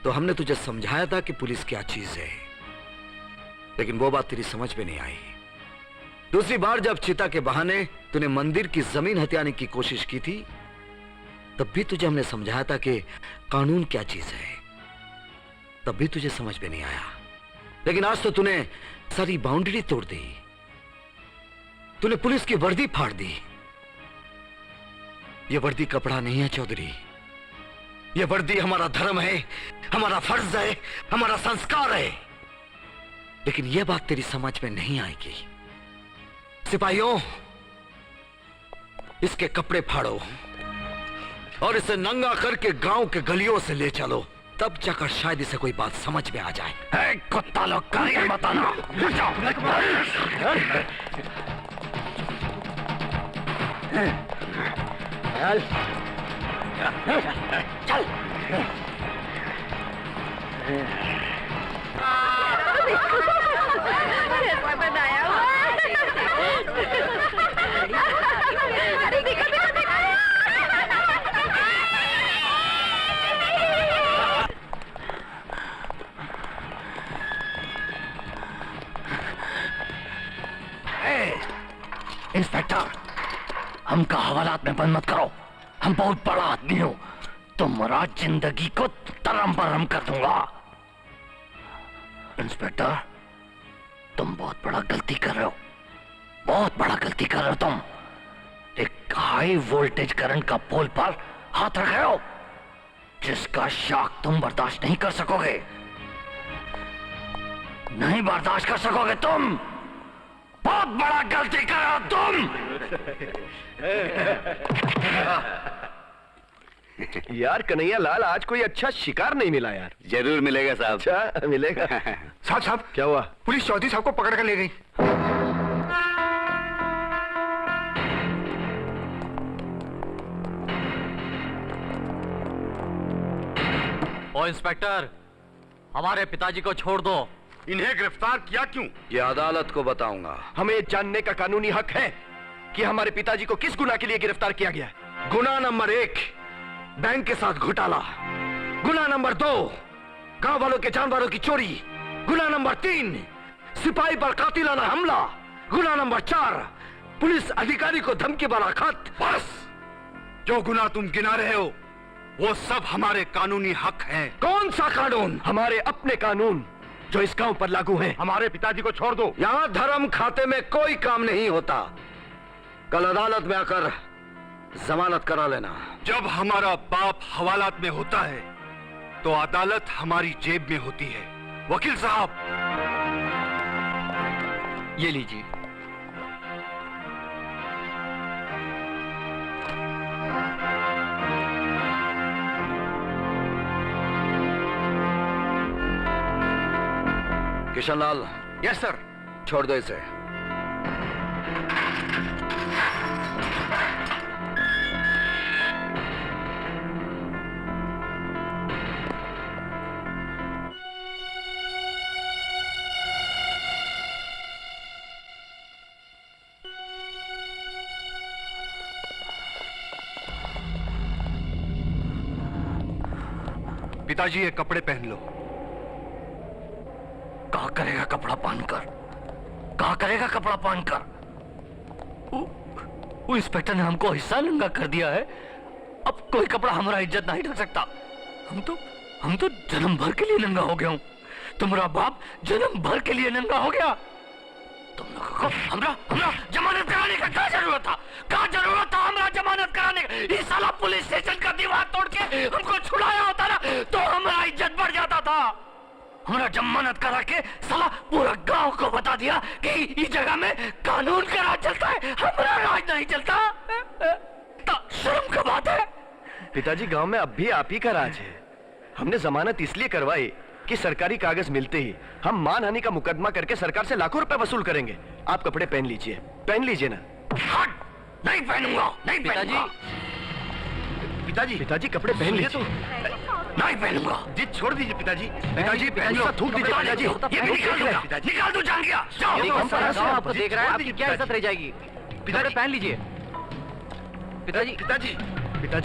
तो हमने तुझे समझाया था कि पुलिस क्या चीज है। लेकिन वो बात तेरी समझ में नहीं आई। दूसरी बार जब चिता के बहाने तूने मंदिर की जमीन हथियाने की कोशिश की थी, तब भी तुझे हमने समझाया था कि कानून क्या चीज है, तब भी तुझे समझ में नहीं आया। लेकिन आज तो तूने सारी बाउंड्री तोड़ दी, तूने पुलिस की वर्दी फाड़ दी। यह वर्दी कपड़ा नहीं है चौधरी, यह वर्दी हमारा धर्म है, हमारा फर्ज है, हमारा संस्कार है। लेकिन यह बात तेरी समझ में नहीं आएगी। सिपाहियों, इसके कपड़े फाड़ो और इसे नंगा करके गांव के गलियों से ले चलो, तब जाकर शायद इसे कोई बात समझ में आ जाए। कुत्ता लोग करेंगे बताना। चल। बनाया हुआ। अरे देखो देखो देखो। इंस्पेक्टर, हमका हवालात में बंद मत करो। हम बहुत बड़ा आदमी हो, तुम्हारा जिंदगी को तरम बरम कर दूंगा। इंस्पेक्टर, तुम बहुत बड़ा गलती कर रहे हो, बहुत बड़ा गलती कर रहे हो तुम। एक हाई वोल्टेज करंट का पोल पर हाथ रख रहे हो, जिसका शॉक तुम बर्दाश्त नहीं कर सकोगे, नहीं बर्दाश्त कर सकोगे तुम। बहुत बड़ा गलती कर रहे हो तुम। यार कन्हैया लाल, आज कोई अच्छा शिकार नहीं मिला यार। जरूर मिलेगा साहब। अच्छा मिलेगा। साहब क्या हुआ? पुलिस चौधरी साहब को पकड़ कर ले गई। ओ इंस्पेक्टर, हमारे पिताजी को छोड़ दो। इन्हें गिरफ्तार किया क्यों? ये अदालत को बताऊंगा। हमें जानने का कानूनी हक है कि हमारे पिताजी को किस गुनाह के लिए गिरफ्तार किया गया है। गुनाह नंबर 1, बैंक के साथ घोटाला। गुनाह नंबर 2, गांव वालों के जानवरों की चोरी। गुनाह नंबर 3, सिपाही पर कातिलाना हमला। गुनाह नंबर 4, पुलिस अधिकारी को धमकी भरा खत। बस, जो गुनाह तुम गिना रहे हो वो सब हमारे कानूनी हक हैं। कौन सा कानून? हमारे अपने कानून जो इस गांव पर लागू हैं। हमारे पिताजी को छोड़ दो। यहां धर्म खाते में कोई काम नहीं होता। कल अदालत में आकर जमानत करा लेना। जब हमारा बाप हवालात में होता है तो अदालत हमारी जेब में होती है। वकील साहब, ये लीजिए। किशनलाल। Yes sir. छोड़ दो इसे। पिताजी ये कपड़े पहन लो। कहा करेगा कपड़ा पहनकर? कहा करेगा कपड़ा पहनकर? वो इंस्पेक्टर ने हमको हिस्सा नंगा कर दिया है। अब कोई कपड़ा हमारा इज्जत नहीं ढक सकता। हम तो जन्म भर के लिए नंगा हो गया हूं। तुम्हारा बाप जन्म भर के लिए नंगा हो गया। तुम लोगों को हमरा जमानत कराने का क्या जरूरत था? क्या जरूरत था हमरा जमानत कराने का? इस साला पुलिस स्टेशन का दीवार तोड़ के हमको छुड़ाया होता ना तो हमारा इज्जत बढ़ जाता था। हमारा जमानत करा के साला पूरा गांव को बता दिया कि इस जगह में कानून का राज चलता है, हमारा राज नहीं चलता। तो शर्म का बात है। पिताजी, गांव में अब भी आप ही का राज है। हमने जमानत इसलिए करवाई कि सरकारी कागज मिलते ही हम मानहानि का मुकदमा करके सरकार से लाखों रुपए वसूल करेंगे। आप कपड़े पहन लीजिए ना। हट! नहीं पहनूंगा, नहीं पहनूंगा। पिताजी कपड़े पहन लीजिए। नहीं पहनूंगा। जिद छोड़ दीजिए पिताजी। पिताजी पहन लो। थूक दीजिए पिताजी। ये भी निकाल दूंगा। निकाल दो जांगिया। जाओ। आपको देख रहा है, आपकी क्या इज्जत रह जाएगी? पिताजी पहन लीजिए। पिताजी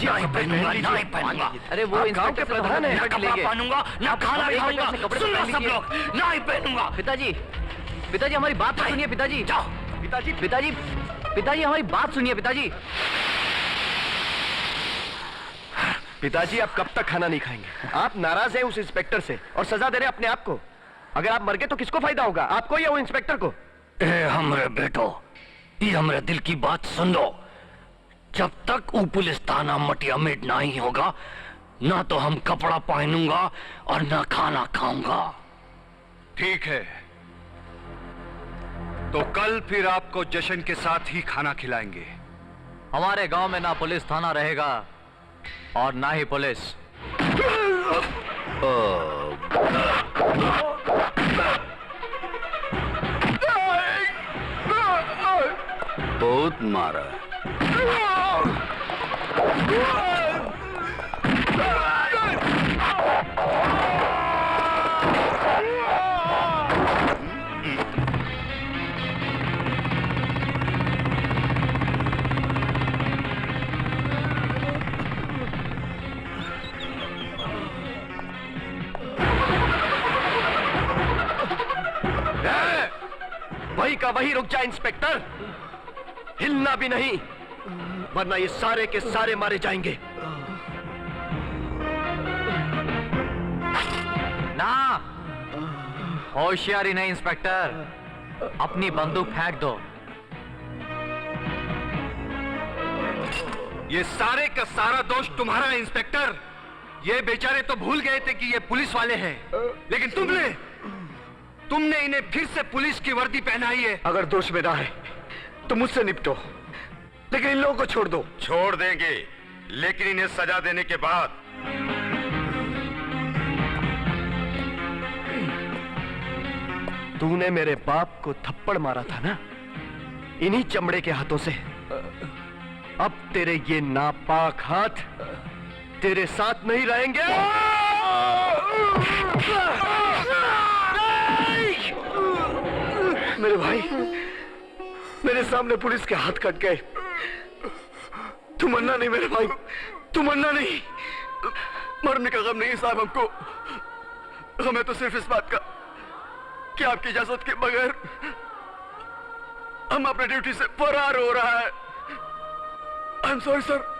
नहीं पहनूंगा, नहीं पहनूंगा। अरे वो गांव के प्रधान है। ना कपड़ा पहनूंगा, ना खाना खाऊंगा। सुन लो सब लोग, नहीं पहनूंगा। पिताजी पिताजी हमारी बात तो सुनिए पिताजी। जाओ पिताजी। पिताजी पिताजी हमारी बात सुनिए पिताजी। पिताजी आप कब तक खाना नहीं खाएंगे? आप नाराज हैं उस इंस्पेक्टर से और सजा दे रहे हैं अपने आप को। अगर आप मर गए तो किसको फायदा होगा, आपको या वो इंस्पेक्टर को? ए हमरे बेटो, ये हमरे दिल की बात सुन लो। जब तक वो पुलिस थाना मटिया मेट नहीं होगा, ना तो हम कपड़ा पहनूंगा और ना खाना खाऊंगा। ठीक है, तो कल फिर आपको जश्न के साथ ही खाना खिलाएंगे। हमारे गांव में ना पुलिस थाना रहेगा और ना ही पुलिस। बहुत मारा। वही का वही रुक जा इंस्पेक्टर, हिलना भी नहीं, वरना ये सारे के सारे मारे जाएंगे। ना, होशियारी नहीं इंस्पेक्टर, अपनी बंदूक फेंक दो। ये सारे का सारा दोष तुम्हारा है इंस्पेक्टर। ये बेचारे तो भूल गए थे कि ये पुलिस वाले हैं, लेकिन तुमने इन्हें फिर से पुलिस की वर्दी पहनाई है। अगर दोष मेरा है तो मुझसे निपटो, लेकिन इन लोगों को छोड़ दो। छोड़ देंगे, लेकिन इन्हें सजा देने के बाद। तूने मेरे बाप को थप्पड़ मारा था ना, इन्हीं चमड़े के हाथों से। अब तेरे ये नापाक हाथ तेरे साथ नहीं रहेंगे। मेरे भाई, मेरे सामने पुलिस के हाथ कट गए। तू मरना नहीं मेरे भाई, तू मरना नहीं। मरने का गम नहीं साहब हमको, हमें तो सिर्फ इस बात का कि आपकी इजाजत के बगैर हम अपने ड्यूटी से फरार हो रहा है। I am sorry sir.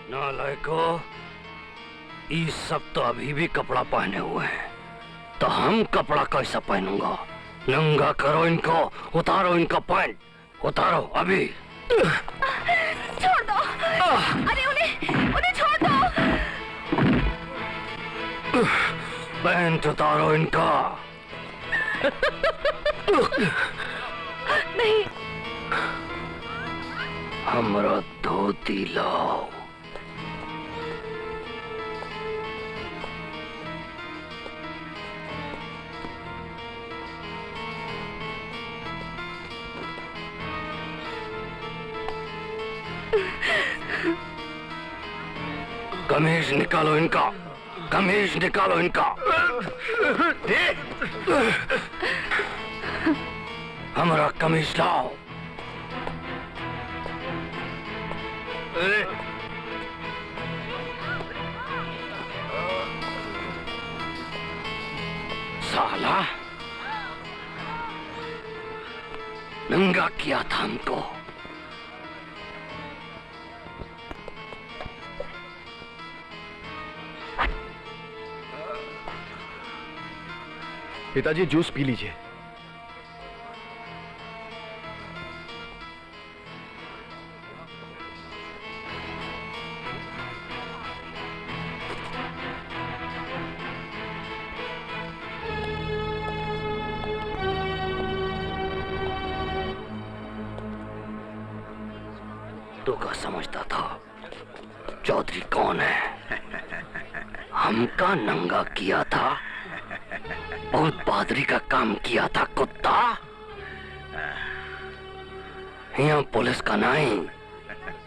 नालायको, ये सब तो अभी भी कपड़ा पहने हुए हैं, तो हम कपड़ा कैसा पहनूंगा? नंगा करो इनको, उतारो इनका पैंट, उतारो अभी। छोड़ दो। अरे उन्हें छोड़ दो। पैंट उतारो इनका। नहीं। हमरा धोती लाओ। कमीज निकालो इनका, कमीज निकालो इनका। हमारा कमीज लाओ। साला, नंगा किया था हमको। पिताजी जूस पी लीजिए। तू क्या समझता था चौधरी कौन है? हमका नंगा किया था, बहुत बहादुरी का काम किया था कुत्ता। यहाँ पुलिस का नहीं,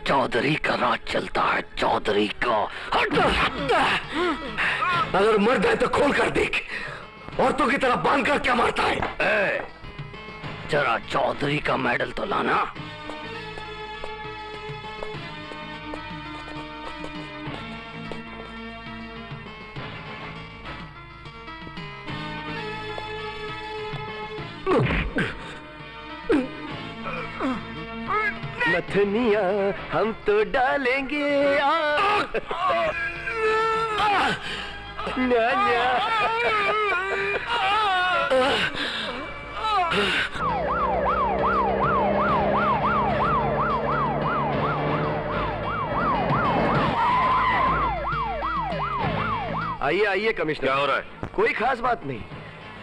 चौधरी का राज चलता है, चौधरी का। अगर मर्द है तो खोल कर देख, औरतों की तरह बांध कर क्या मारता है? जरा चौधरी का मेडल तो लाना। नथनिया हम तो डालेंगे न्या न्या। आइए आइए कमिश्नर। क्या हो रहा है? कोई खास बात नहीं,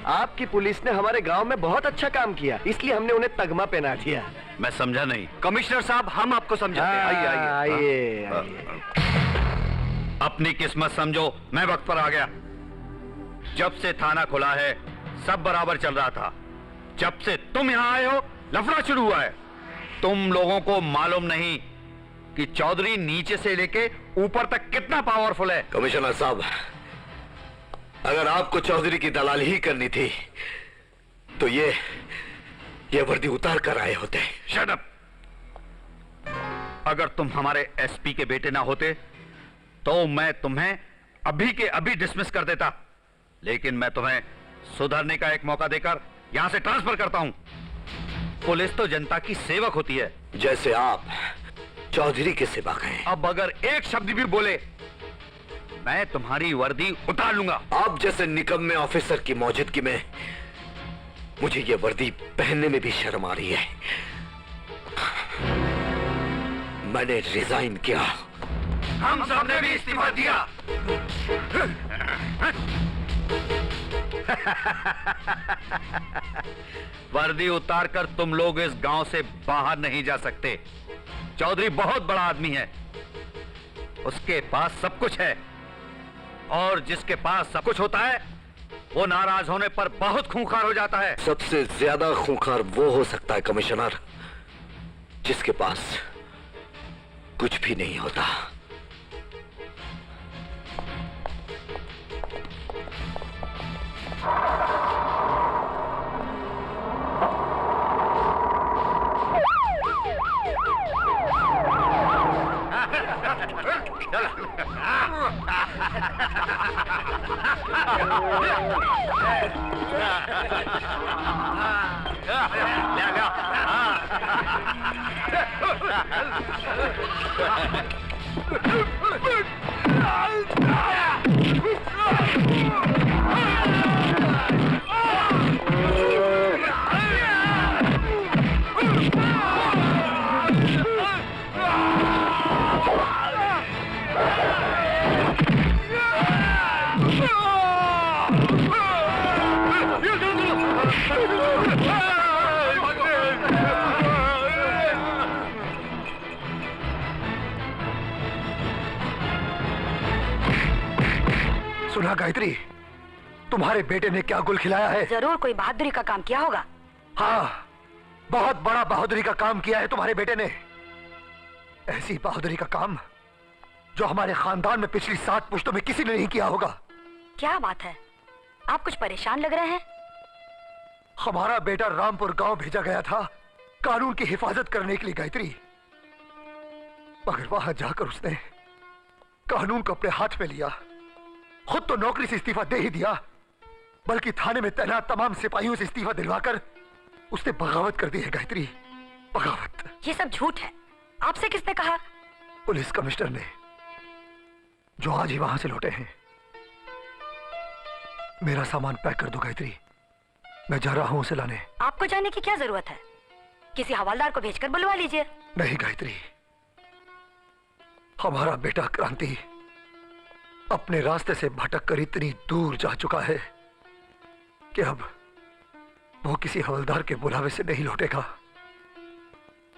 आपकी पुलिस ने हमारे गांव में बहुत अच्छा काम किया, इसलिए हमने उन्हें तगमा पहना दिया। मैं समझा नहीं। कमिश्नर साहब, हम आपको समझाते हैं। आइए आइए। आइए। अपनी किस्मत समझो, मैं वक्त पर आ गया। जब से थाना खुला है सब बराबर चल रहा था, जब से तुम यहाँ आए हो लफड़ा शुरू हुआ है। तुम लोगों को मालूम नहीं कि चौधरी नीचे से लेके ऊपर तक कितना पावरफुल है। कमिश्नर साहब, अगर आपको चौधरी की दलाली ही करनी थी तो ये वर्दी उतार कर आए होते। Shut up! अगर तुम हमारे एसपी के बेटे ना होते तो मैं तुम्हें अभी के अभी डिसमिस कर देता, लेकिन मैं तुम्हें सुधरने का एक मौका देकर यहां से ट्रांसफर करता हूं। पुलिस तो जनता की सेवक होती है, जैसे आप चौधरी के सेवक हैं। अब अगर एक शब्द भी बोले मैं तुम्हारी वर्दी उतार लूंगा। आप जैसे निकम्मे ऑफिसर की मौजूदगी में मुझे ये वर्दी पहनने में भी शर्म आ रही है। मैंने रिजाइन किया। हम सबने भी इस्तीफा दिया। वर्दी उतार कर तुम लोग इस गांव से बाहर नहीं जा सकते। चौधरी बहुत बड़ा आदमी है, उसके पास सब कुछ है, और जिसके पास सब कुछ होता है वो नाराज होने पर बहुत खूंखार हो जाता है। सबसे ज्यादा खूंखार वो हो सकता है कमिश्नर जिसके पास कुछ भी नहीं होता। सुना गायत्री, तुम्हारे बेटे ने क्या गुल खिलाया है? जरूर कोई बहादुरी का काम किया होगा। हाँ, बहुत बड़ा बहादुरी का काम किया है तुम्हारे बेटे ने। ऐसी बहादुरी का काम जो हमारे खानदान में पिछली 7 पुश्तों में किसी ने नहीं किया होगा। क्या बात है, आप कुछ परेशान लग रहे हैं। हमारा बेटा रामपुर गांव भेजा गया था कानून की हिफाजत करने के लिए गायत्री, मगर वहां जाकर उसने कानून को अपने हाथ में लिया। खुद तो नौकरी से इस्तीफा दे ही दिया, बल्कि थाने में तैनात तमाम सिपाहियों से इस्तीफा दिलवाकर उसने बगावत कर दी है गायत्री, बगावत। ये सब झूठ है, आपसे किसने कहा? पुलिस कमिश्नर ने, जो आज ही वहां से लौटे हैं। मेरा सामान पैक कर दो गायत्री, मैं जा रहा हूं उसे लाने। आपको जाने की क्या जरूरत है, किसी हवालदार को भेजकर बुलवा लीजिए। नहीं गायत्री, हमारा बेटा क्रांति अपने रास्ते से भटक कर इतनी दूर जा चुका है कि अब वो किसी हवलदार के बुलावे से नहीं लौटेगा।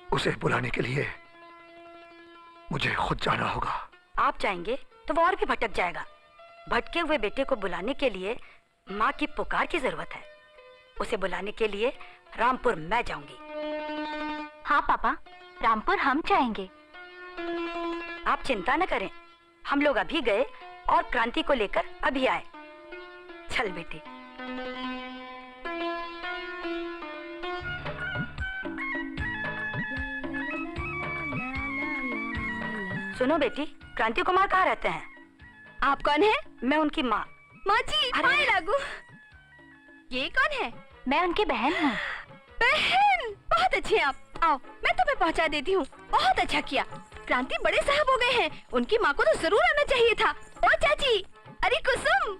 उसे बुलाने के लिए मुझे खुद जाना होगा। आप जाएंगे तो वो और भी भटक जाएगा। भटके हुए बेटे को बुलाने के लिए माँ की पुकार की जरूरत है। उसे बुलाने के लिए रामपुर मैं जाऊंगी। हाँ पापा, रामपुर हम जाएंगे। आप चिंता न करें, हम लोग अभी गए और क्रांति को लेकर अभी आए। चल बेटी। सुनो बेटी, क्रांति कुमार कहाँ रहते हैं? आप कौन है? मैं उनकी माँ। माँ जी, अरे। हाय लागू। ये कौन है? मैं उनकी बहन हूँ। बहन, बहुत अच्छे आप। आओ, मैं तुम्हें पहुंचा देती हूँ। बहुत अच्छा किया। क्रांति बड़े साहब हो गए हैं, उनकी माँ को तो जरूर आना चाहिए था। ओ चाची, अरे कुसुम,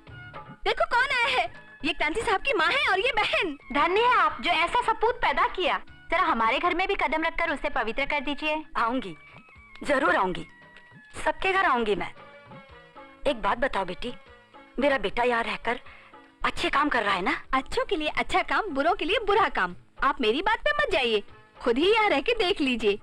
देखो कौन आया है। ये क्रांति साहब की माँ है और ये बहन। धन्य है आप जो ऐसा सपूत पैदा किया। जरा हमारे घर में भी कदम रखकर उसे पवित्र कर दीजिए। आऊंगी, जरूर आऊंगी, सबके घर आऊंगी मैं। एक बात बताओ बेटी, मेरा बेटा यहाँ रहकर अच्छे काम कर रहा है ना? अच्छों के लिए अच्छा काम, बुरों के लिए बुरा काम। आप मेरी बात पे मत जाइए, खुद ही यहाँ रह के देख लीजिए।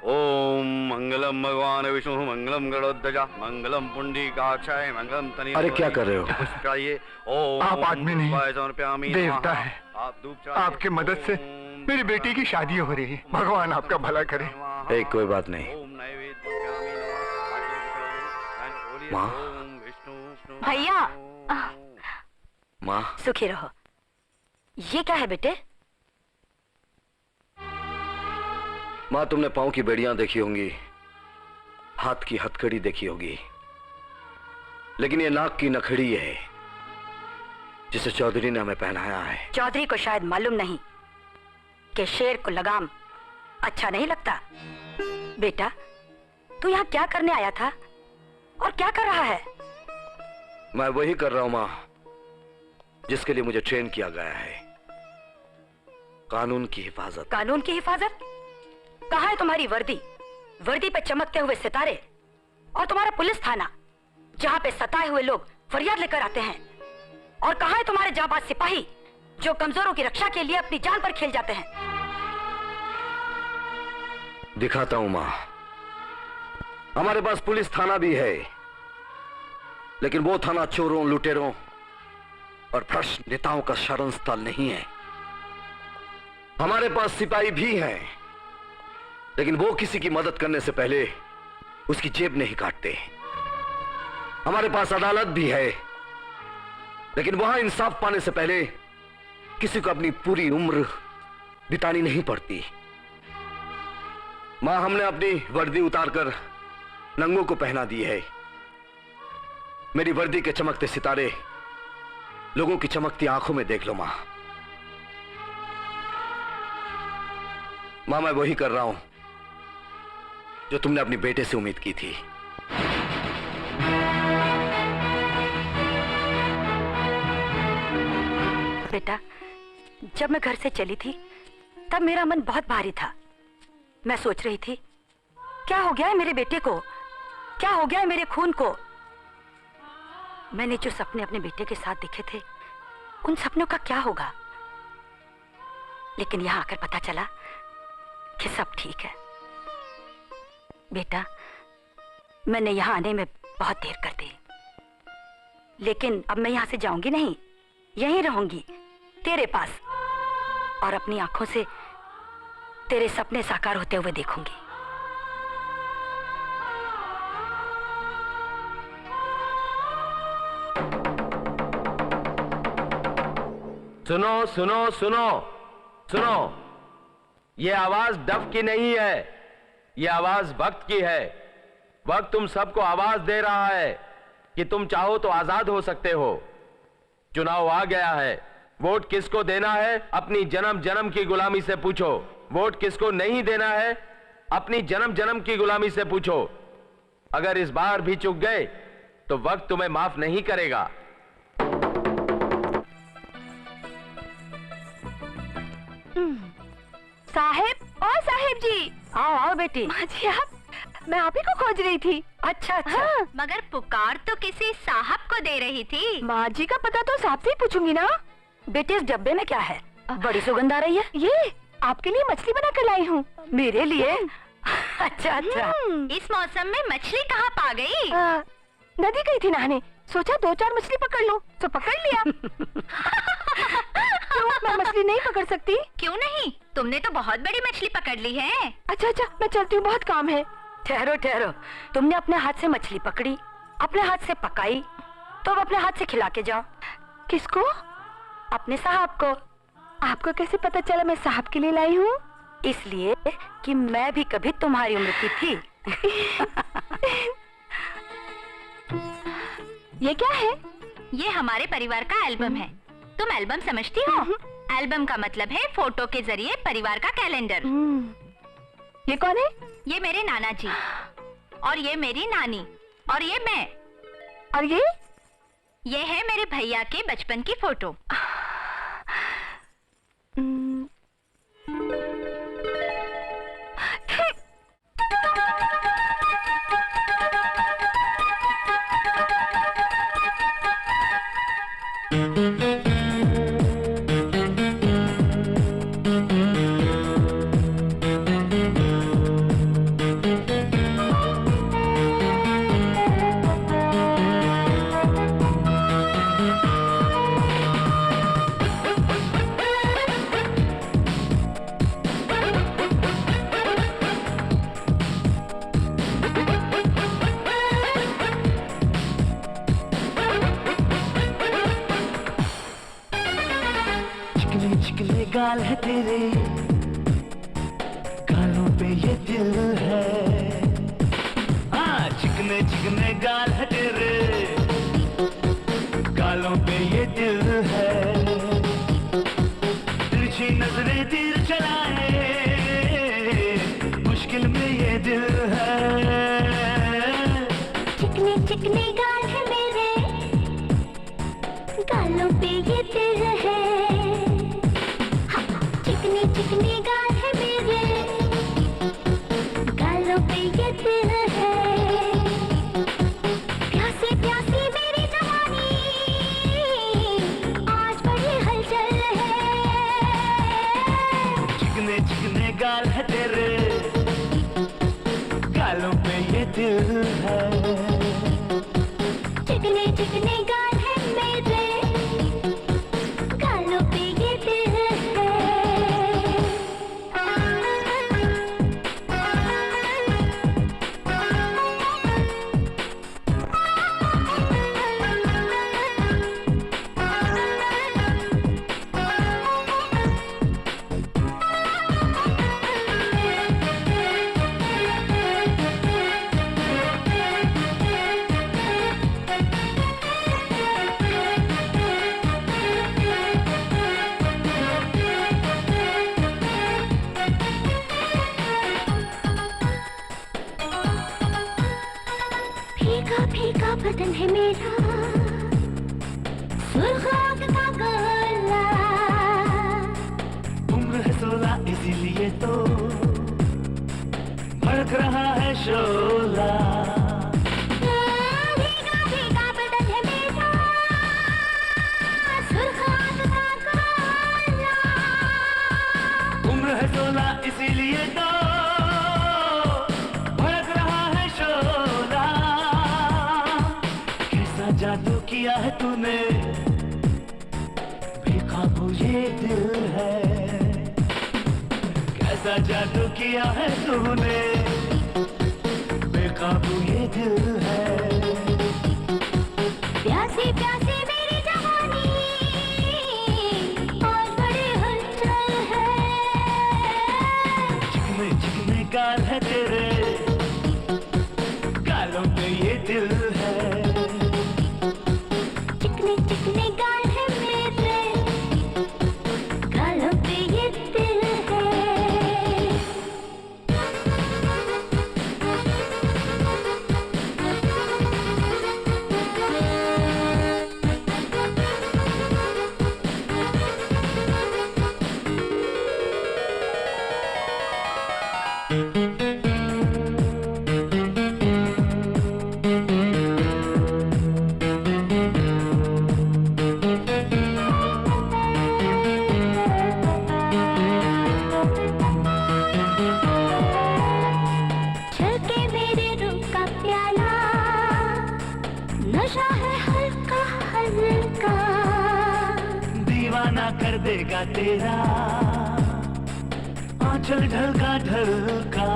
ओम मंगलम भगवान विष्णु मंगलम गरुड़ध्वजा मंगलम पुंडरीकाक्षाय मंगलम तनि। अरे क्या कर रहे हो? चाहिए। ओम आप आदमी नहीं, समर्पयामि देवता नमः। है। आप धूप चढ़ाइए। आपकी मदद से मेरी बेटी की शादी हो रही है। भगवान आपका भला करे। कोई बात नहीं। ओम नैवेद्य समर्पयामि नमः। माँ। ओम विष्णु विष्णु। भैया। माँ, सुखी रहो। ये क्या है बेटे? माँ तुमने पाँव की बेड़ियां देखी होंगी, हाथ की हथकड़ी देखी होगी, लेकिन ये नाक की नखड़ी है जिसे चौधरी ने हमें पहनाया है। चौधरी को शायद मालूम नहीं कि शेर को लगाम अच्छा नहीं लगता। बेटा, तू यहाँ क्या करने आया था और क्या कर रहा है? मैं वही कर रहा हूं माँ जिसके लिए मुझे ट्रेन किया गया है, कानून की हिफाजत। कानून की हिफाजत? कहाँ है तुम्हारी वर्दी? वर्दी पे चमकते हुए सितारे। और तुम्हारा पुलिस थाना जहाँ पे सताए हुए लोग फरियाद लेकर आते हैं। और कहाँ है तुम्हारे जाबाज सिपाही जो कमजोरों की रक्षा के लिए अपनी जान पर खेल जाते हैं? दिखाता हूं माँ। हमारे पास पुलिस थाना भी है, लेकिन वो थाना चोरों, लुटेरों और भ्रष्ट नेताओं का शरण स्थल नहीं है। हमारे पास सिपाही भी हैं, लेकिन वो किसी की मदद करने से पहले उसकी जेब नहीं काटते। हमारे पास अदालत भी है, लेकिन वहां इंसाफ पाने से पहले किसी को अपनी पूरी उम्र बितानी नहीं पड़ती। मां, हमने अपनी वर्दी उतारकर नंगों को पहना दी है। मेरी वर्दी के चमकते सितारे लोगों की चमकती आंखों में देख लो मां। मां, मैं वही कर रहा हूं जो तुमने अपने बेटे से उम्मीद की थी। बेटा, जब मैं घर से चली थी तब मेरा मन बहुत भारी था। मैं सोच रही थी क्या हो गया है मेरे बेटे को, क्या हो गया है मेरे खून को। मैंने जो सपने अपने बेटे के साथ देखे थे उन सपनों का क्या होगा। लेकिन यहां आकर पता चला कि सब ठीक है। बेटा, मैंने यहां आने में बहुत देर कर दी, लेकिन अब मैं यहां से जाऊंगी नहीं, यहीं रहूंगी तेरे पास और अपनी आंखों से तेरे सपने साकार होते हुए देखूंगी। सुनो सुनो सुनो सुनो, ये आवाज डफ की नहीं है, ये आवाज वक्त की है। वक्त तुम सबको आवाज दे रहा है कि तुम चाहो तो आजाद हो सकते हो। चुनाव आ गया है, वोट किसको देना है अपनी जन्म जन्म की गुलामी से पूछो। वोट किसको नहीं देना है अपनी जन्म जन्म की गुलामी से पूछो। अगर इस बार भी चूक गए तो वक्त तुम्हें माफ नहीं करेगा। साहेब, ओ साहेब जी। आओ आओ बेटी। माँ जी, आप, मैं आप ही को खोज रही थी। अच्छा अच्छा। हाँ। मगर पुकार तो किसी साहब को दे रही थी। माँ जी का पता तो साहब से ही पूछूंगी ना। बेटे, इस डब्बे में क्या है? बड़ी सुगंध आ रही है। ये आपके लिए मछली बना कर लाई हूँ। मेरे लिए? अच्छा अच्छा। इस मौसम में मछली कहाँ पा गई? नदी गई थी नहाने, सोचा 2-4 मछली पकड़ लूं, तो पकड़ लिया। हूँ, मैं मछली नहीं पकड़ सकती। क्यों नहीं? तुमने तो बहुत बड़ी मछली पकड़ ली है। अच्छा अच्छा, मैं चलती हूँ, बहुत काम है। ठहरो ठहरो, तुमने अपने हाथ से मछली पकड़ी, अपने हाथ से पकाई, तो अब अपने हाथ से खिला के जाओ। किसको? अपने साहब को। आपको कैसे पता चला मैं साहब के लिए लाई हूँ? इसलिए कि मैं भी कभी तुम्हारी उम्र की थी। ये क्या है? ये हमारे परिवार का एल्बम है। तुम एल्बम समझती हो? एल्बम का मतलब है फोटो के जरिए परिवार का कैलेंडर। ये कौन है? ये मेरे नाना जी, और ये मेरी नानी, और ये मैं, और ये है मेरे भैया के बचपन की फोटो। चिकने गाल है तेरे, गालों पे ये दिल है। हाँ, चिकने चिकने गाल है तेरे, गालों पे ये दिल है। तिरछी नजरें तीर चलाए, मुश्किल में ये दिल है। चिकने चिकने गाल है मेरे, गालों पे ये दिल है। चिकनी गाल है मेरे, गालों पे ये दिल है। प्यासी प्यासी मेरी जवानी, आज बड़ी हलचल है। चिकने चिकने गाल है तेरे, गालों पे ये दिल है। चिकने चिकने गाल है मेरे, गालों पे ये दिल है। फीका फीका बदन है मेरा, सुर्ख आंख का गला। उम्र है 16 इसीलिए तो भड़क रहा है शोला। भीगा भीगा बदन है मेरा, सुर्ख आंख का गला। उम्र है 16 इसीलिए तो भड़क रहा है शोला। कैसा जादू किया है तूने, बेकाबू ये दिल है। कैसा जादू किया है तूने, बेकाबू ये दिल है। प्यासी प्यासी मेरी जवानी, आज बड़ी हलचल है। चिकने चिकने गाल है तेरे, गालों पे ये दिल है। चिकने चिकने गाल है मेरे, गालों पे ये दिल है। कर देगा तेरा आंचल ढलका ढलका।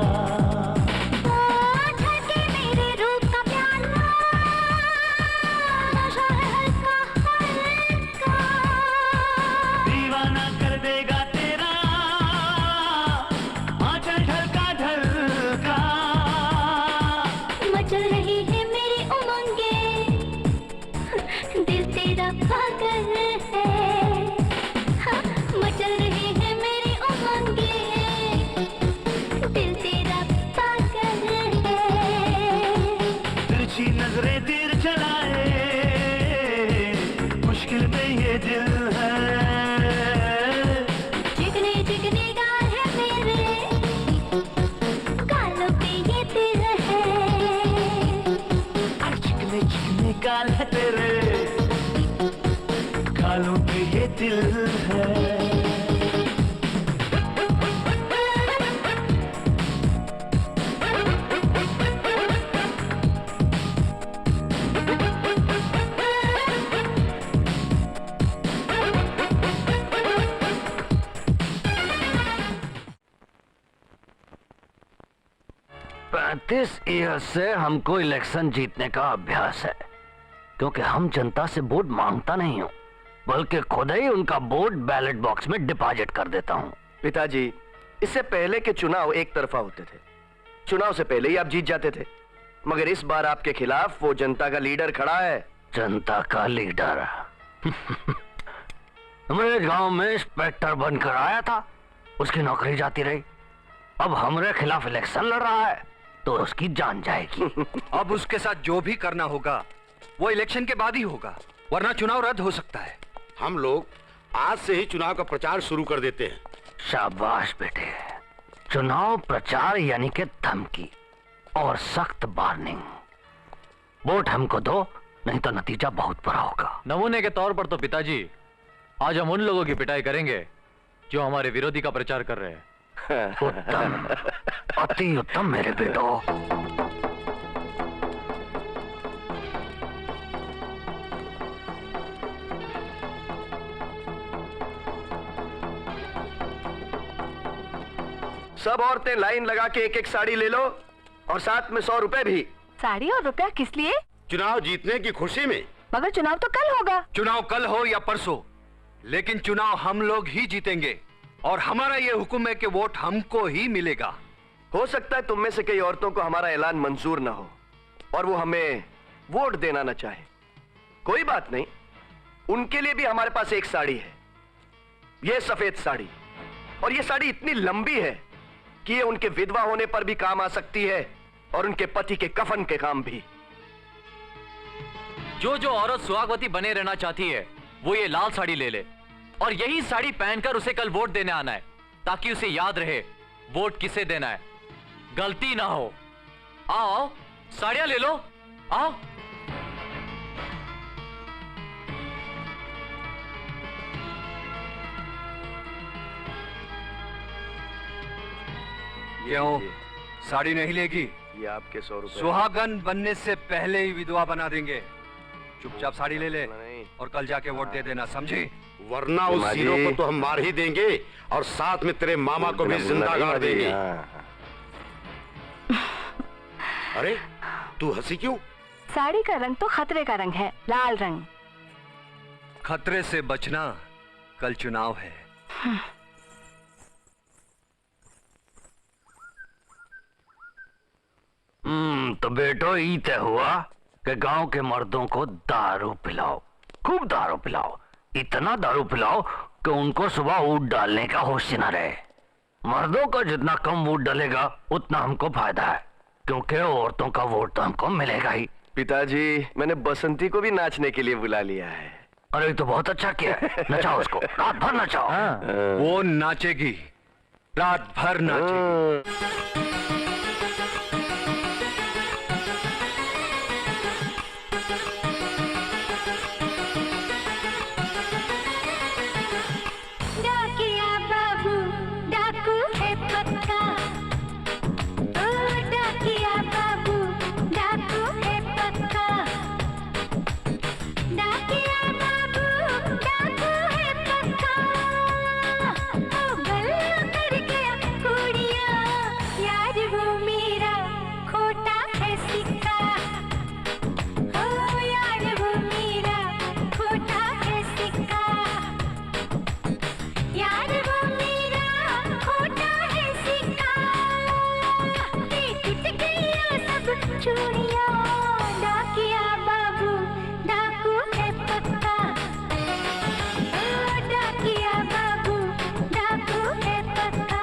ढके मेरे रूप का प्याला, नशा है हल्का हल्का। दीवाना कर देगा तेरा आंचल ढलका ढलका। मचल रही है मेरी उमंगे, दिल तेरा पागल है। हाँ, मचल रही है मेरी उमंगे, दिल तेरा पागल है। तिरछी नजरें तीर चलाए, मुश्किल में ये दिल है। चिकने चिकने गाल है मेरे, गालों पे ये दिल है। चिकने चिकने गाल है तेरे, गालों पे ये दिल है। पैंतीस ईयर से हमको इलेक्शन जीतने का अभ्यास है, क्योंकि हम जनता से वोट मांगता नहीं हूँ, बल्कि खुद ही उनका वोट बैलेट बॉक्स में डिपॉजिट कर देता हूँ। पिताजी, इससे पहले के चुनाव एक तरफा होते थे। चुनाव से पहले ही आप जीत जाते थे, मगर इस बार आपके खिलाफ वो जनता का लीडर खड़ा है। जनता का लीडर? मेरे गांव में इंस्पेक्टर बनकर आया था, उसकी नौकरी जाती रही। अब हमारे खिलाफ इलेक्शन लड़ रहा है तो उसकी जान जाएगी। अब उसके साथ जो भी करना होगा वो इलेक्शन के बाद ही होगा, वरना चुनाव रद्द हो सकता है। हम लोग आज से ही चुनाव का प्रचार शुरू कर देते हैं। शाबाश बेटे, चुनाव प्रचार यानी कि धमकी और सख्त वार्निंग। वोट हमको दो, नहीं तो नतीजा बहुत बुरा होगा। नमूने के तौर पर तो पिताजी, आज हम उन लोगों की पिटाई करेंगे जो हमारे विरोधी का प्रचार कर रहे हैं। उत्तम, अति उत्तम मेरे बेटो। सब औरतें लाइन लगा के एक एक साड़ी ले लो और साथ में 100 रुपए भी। साड़ी और रुपया किस लिए? चुनाव जीतने की खुशी में। मगर चुनाव तो कल होगा। चुनाव कल हो या परसों, लेकिन चुनाव हम लोग ही जीतेंगे और हमारा ये हुक्म है कि वोट हमको ही मिलेगा। हो सकता है तुम में से कई औरतों को हमारा ऐलान मंजूर ना हो और वो हमें वोट देना ना चाहे। कोई बात नहीं, उनके लिए भी हमारे पास एक साड़ी है, ये सफेद साड़ी। और ये साड़ी इतनी लंबी है कि ये उनके विधवा होने पर भी काम आ सकती है और उनके पति के कफन के काम भी। जो औरत सुहागवती बने रहना चाहती है वो ये लाल साड़ी ले ले और यही साड़ी पहनकर उसे कल वोट देने आना है, ताकि उसे याद रहे वोट किसे देना है, गलती ना हो। आओ, साड़ियां ले लो, आओ। क्यों साड़ी नहीं लेगी? ये आपके 100 रुपए। सुहागन बनने से पहले ही विधवा बना देंगे। चुपचाप साड़ी ले ले और कल जाके वोट दे देना, समझी? वरना उस हीरो को तो हम मार ही देंगे और साथ में तेरे मामा को भी जिंदा गाड़ देंगे। अरे तू हंसी क्यों? साड़ी का रंग तो खतरे का रंग है, लाल रंग। खतरे से बचना, कल चुनाव है। तो बेटो ये तय हुआ कि गांव के मर्दों को दारू पिलाओ, खूब दारू पिलाओ, इतना दारू पिलाओ कि उनको सुबह वोट डालने का होश न रहे। मर्दों का जितना कम वोट डालेगा उतना हमको फायदा है, क्योंकि औरतों का वोट तो हमको मिलेगा ही। पिताजी, मैंने बसंती को भी नाचने के लिए बुला लिया है। अरे तो बहुत अच्छा किया है, नचाओ उसको, रात भर नचाओ। वो नाचेगी, रात भर नाचेगी। डाकिया बाबू डाकू है पक्का, ओ डाकिया बाबू डाकू है पक्का, डाकिया बाबू डाकू है पक्का। चूड़ियां, डाकिया बाबू डाकू है पक्का। ओ डाकिया बाबू डाकू है पक्का।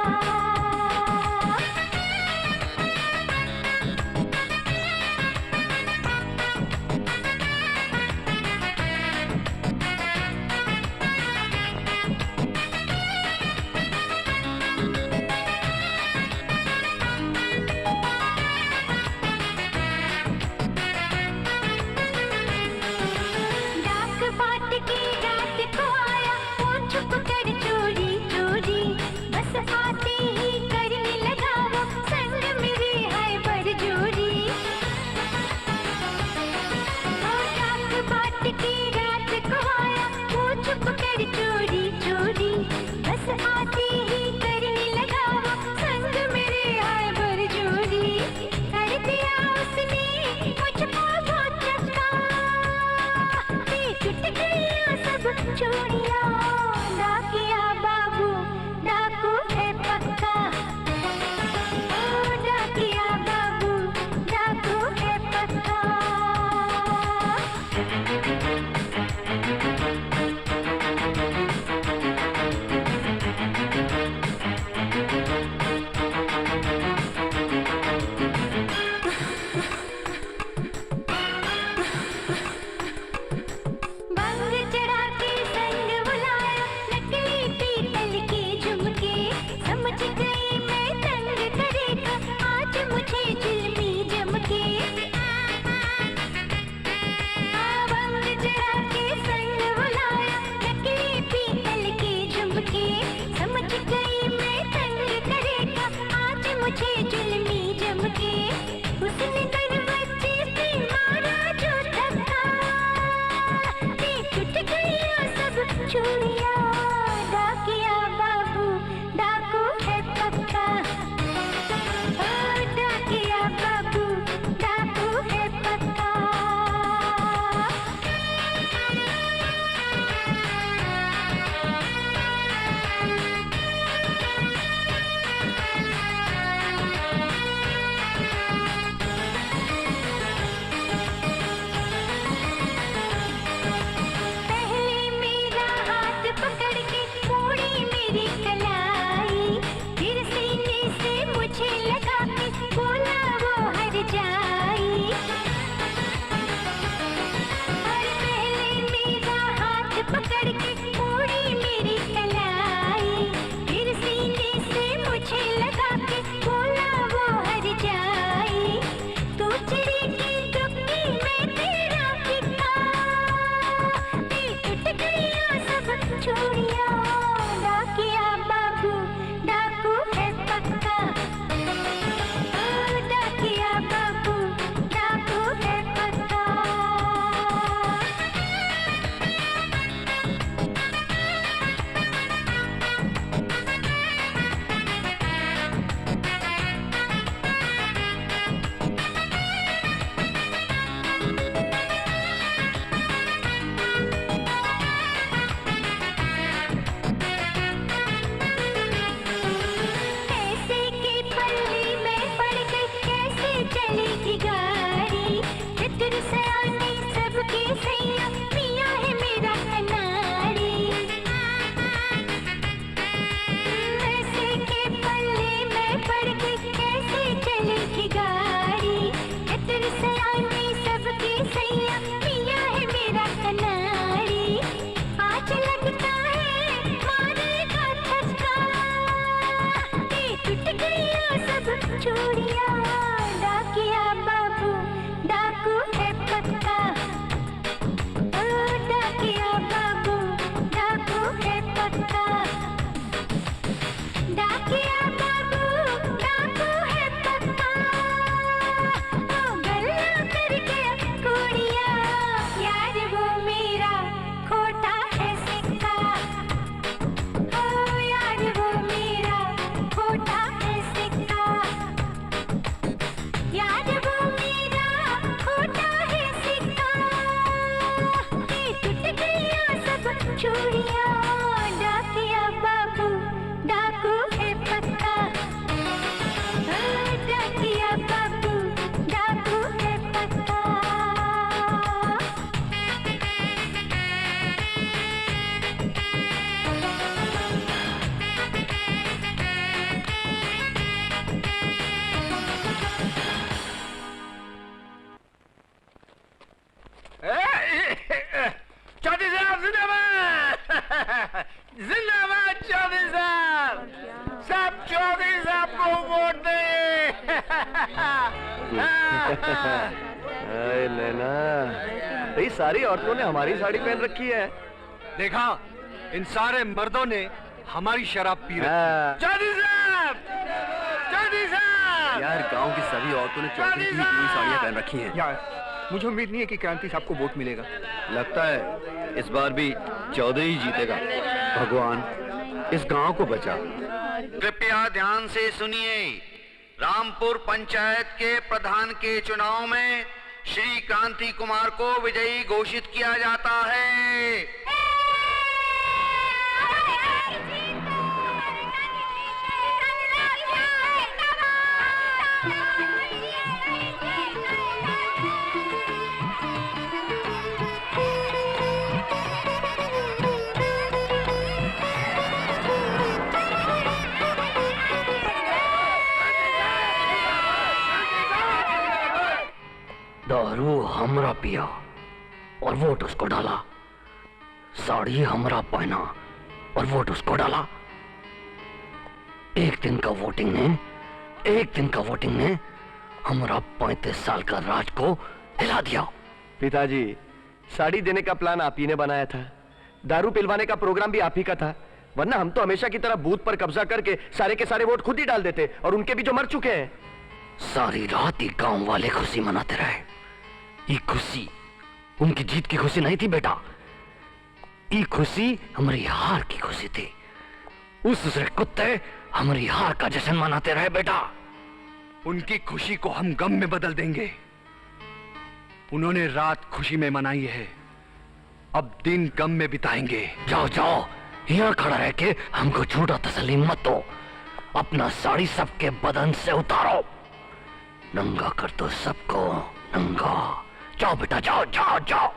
अरे नैना, ये सारी औरतों ने हमारी साड़ी पहन रखी है। देखा, इन सारे मर्दों ने हमारी शराब पी रखी। चौधरी साहब, चौधरी साहब, यार गांव की सभी औरतों ने चौधरी की पूरी साड़ियां पहन रखी हैं। यार मुझे उम्मीद नहीं है कि क्रांति साहब को वोट मिलेगा। लगता है इस बार भी चौधरी ही जीतेगा। भगवान इस गांव को बचा। कृपया ध्यान से सुनिए। रामपुर पंचायत के प्रधान के चुनाव में श्री क्रांति कुमार को विजयी घोषित किया जाता है। दारू हमरा पिया और वोट उसको डाला, साड़ी हमरा पहना और वोट उसको डाला। एक दिन का वोटिंग ने हमरा 35 साल का राज को हिला दिया। पिताजी, साड़ी देने का प्लान आप ही ने बनाया था, दारू पिलवाने का प्रोग्राम भी आप ही का था, वरना हम तो हमेशा की तरह बूथ पर कब्जा करके सारे के सारे वोट खुद ही डाल देते, और उनके भी जो मर चुके हैं। सारी रात ही गांव वाले खुशी मनाते रहे। ये खुशी उनकी जीत की खुशी नहीं थी बेटा, ये खुशी हमारी हार की खुशी थी। उस दूसरे कुत्ते हमारी हार का जश्न मनाते रहे बेटा। उनकी खुशी को हम गम में बदल देंगे। उन्होंने रात खुशी में मनाई है, अब दिन गम में बिताएंगे। जाओ जाओ, यहाँ खड़ा रह के हमको झूठा तसल्ली मत दो। अपना साड़ी सबके बदन से उतारो, नंगा कर दो सबको, नंगा। जाओ बेटा, जाओ जाओ जाओ।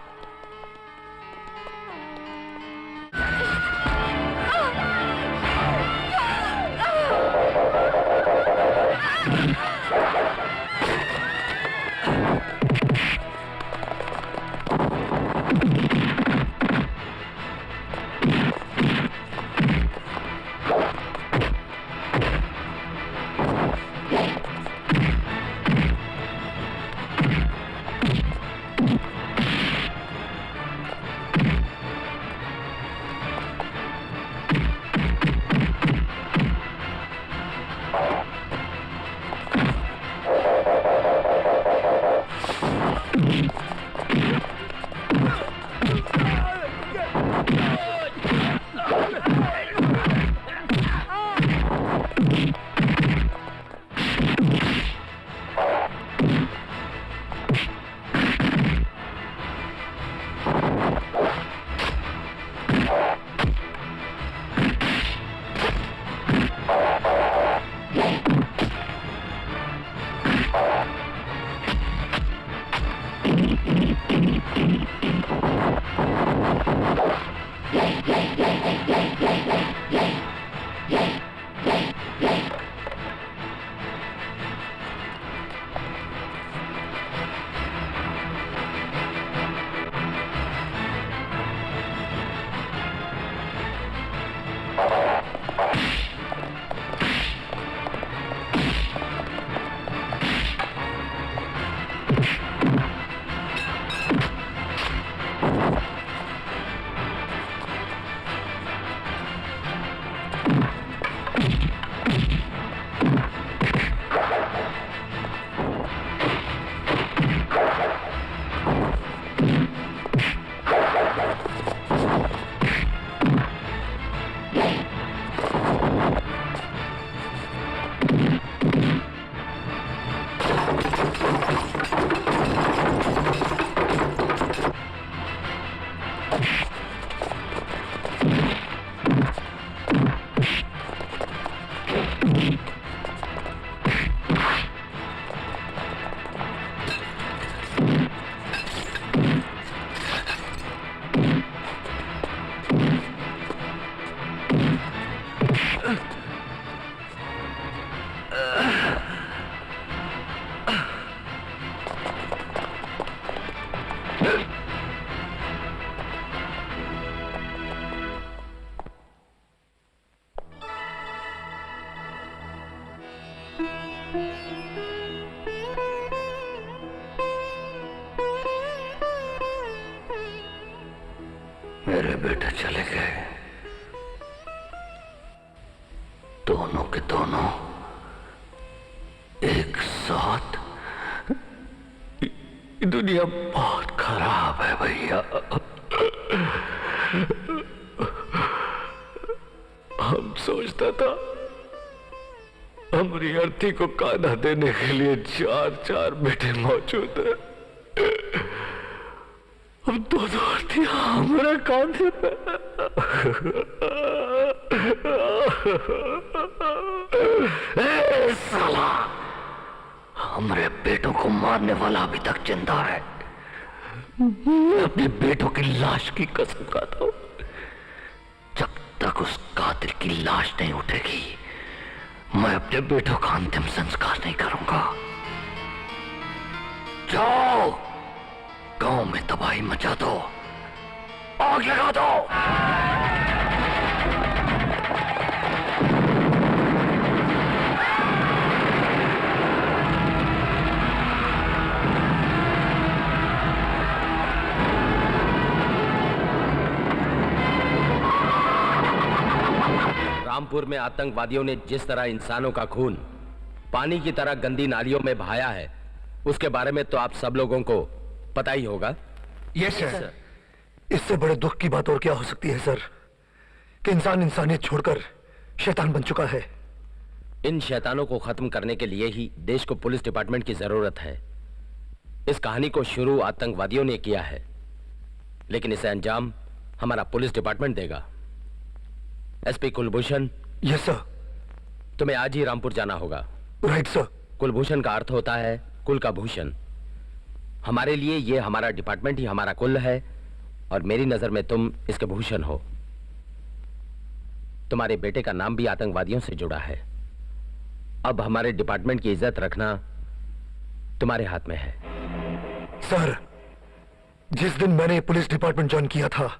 मेरे बेटे चले गए, दोनों के दोनों एक साथ। दुनिया बहुत खराब है भैया। हम सोचता था हमारी अर्थी को कान्हा देने के लिए 4-4 बेटे मौजूद है। अब 2 अर्थियां हमारे कांधे पे। साला, हमारे बेटों को मारने वाला अभी तक जिंदा है। मैं अपने बेटों की लाश की कसम खाता हूं, जब तक उस कातिल की लाश नहीं उठेगी मैं अपने बेटों का अंतिम संस्कार नहीं करूंगा। जाओ, गांव में तबाही मचा दो, आग लगा दो। रामपुर में आतंकवादियों ने जिस तरह इंसानों का खून पानी की तरह गंदी नालियों में बहाया है, उसके बारे में तो आप सब लोगों को पता ही होगा। Yes sir. इससे बड़े दुख की बात और क्या हो सकती है सर, कि इंसान इंसानियत छोड़कर शैतान बन चुका है। इन शैतानों को खत्म करने के लिए ही देश को पुलिस डिपार्टमेंट की जरूरत है। इस कहानी को शुरू आतंकवादियों ने किया है, लेकिन इसे अंजाम हमारा पुलिस डिपार्टमेंट देगा। एसपी कुलभूषण। Yes sir. तुम्हें आज ही रामपुर जाना होगा। Right sir. कुलभूषण का अर्थ होता है कुल का भूषण। हमारे लिए ये हमारा डिपार्टमेंट ही हमारा कुल है, और मेरी नजर में तुम इसके भूषण हो। तुम्हारे बेटे का नाम भी आतंकवादियों से जुड़ा है। अब हमारे डिपार्टमेंट की इज्जत रखना तुम्हारे हाथ में है। सर, जिस दिन मैंने पुलिस डिपार्टमेंट ज्वाइन किया था,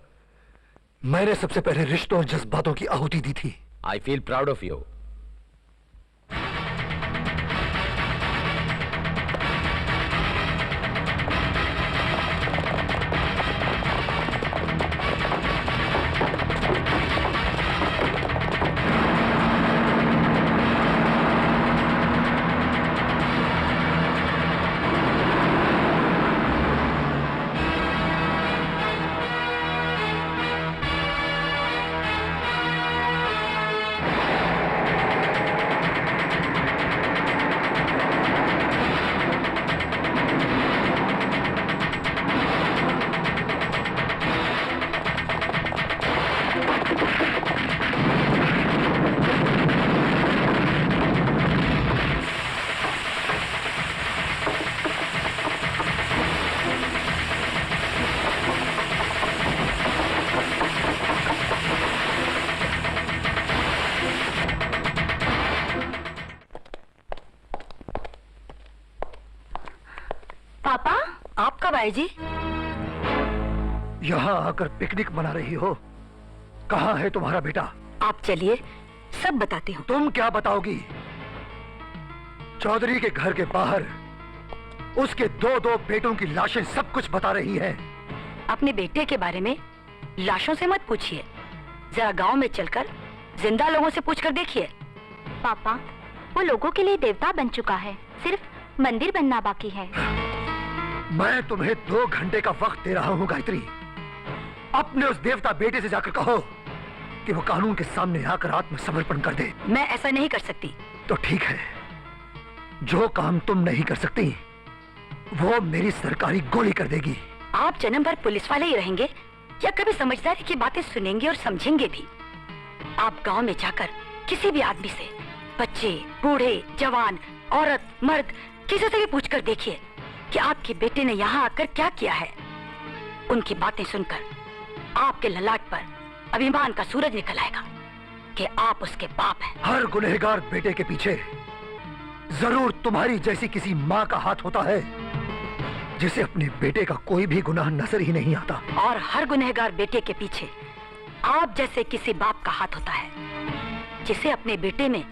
मैंने सबसे पहले रिश्तों और जज्बातों की आहुति दी थी। I feel proud of you. पापा, आप कब आए जी? यहाँ आकर पिकनिक मना रही हो? कहाँ है तुम्हारा बेटा? आप चलिए, सब बताती हूँ। तुम क्या बताओगी? चौधरी के घर के बाहर उसके 2 बेटों की लाशें सब कुछ बता रही हैं। अपने बेटे के बारे में लाशों से मत पूछिए, जरा गांव में चलकर जिंदा लोगों से पूछकर देखिए। पापा, वो लोगों के लिए देवता बन चुका है, सिर्फ मंदिर बनना बाकी है। मैं तुम्हें 2 घंटे का वक्त दे रहा हूँ गायत्री। अपने उस देवता बेटे से जाकर कहो कि वो कानून के सामने आकर आत्मसमर्पण कर दे। मैं ऐसा नहीं कर सकती। तो ठीक है, जो काम तुम नहीं कर सकती वो मेरी सरकारी गोली कर देगी। आप जन्म भर पुलिस वाले ही रहेंगे या कभी समझदारी की बातें सुनेंगे और समझेंगे भी? आप गांव में जाकर किसी भी आदमी से, बच्चे, बूढ़े, जवान, औरत, मर्द, किसी से भी पूछकर देखिए कि आपके बेटे ने यहाँ आकर क्या किया है। उनकी बातें सुनकर आपके ललाट पर अभिमान का सूरज निकल आएगा कि आप उसके बाप हैं। हर गुनहगार बेटे के पीछे जरूर तुम्हारी जैसी किसी माँ का हाथ होता है जिसे अपने बेटे का कोई भी गुनाह नजर ही नहीं आता। और हर गुनहगार बेटे के पीछे आप जैसे किसी बाप का हाथ होता है जिसे अपने बेटे में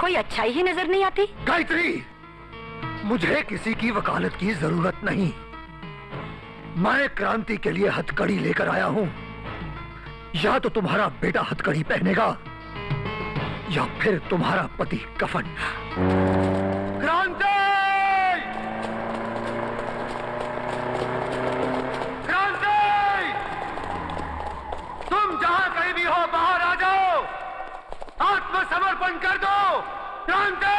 कोई अच्छाई ही नजर नहीं आती। गायत्री, मुझे किसी की वकालत की जरूरत नहीं। मैं क्रांति के लिए हथकड़ी लेकर आया हूँ। या तो तुम्हारा बेटा हथकड़ी पहनेगा या फिर तुम्हारा पति कफन। क्रांति! क्रांति! तुम जहां कहीं भी हो बाहर आ जाओ, आत्मसमर्पण कर दो। क्रांति!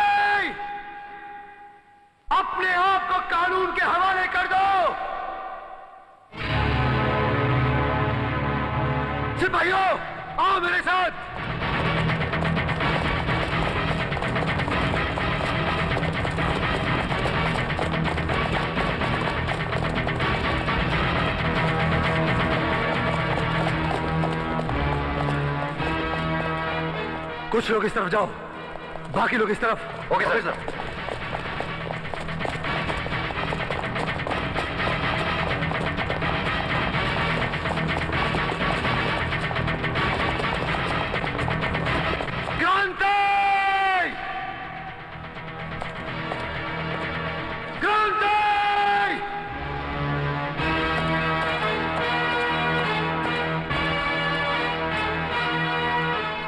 अपने आप को कानून के हवाले कर दो। सिपाहियों, आओ मेरे साथ। कुछ लोग इस तरफ जाओ, बाकी लोग इस तरफ। Okay sir. क्रांति! क्रांति!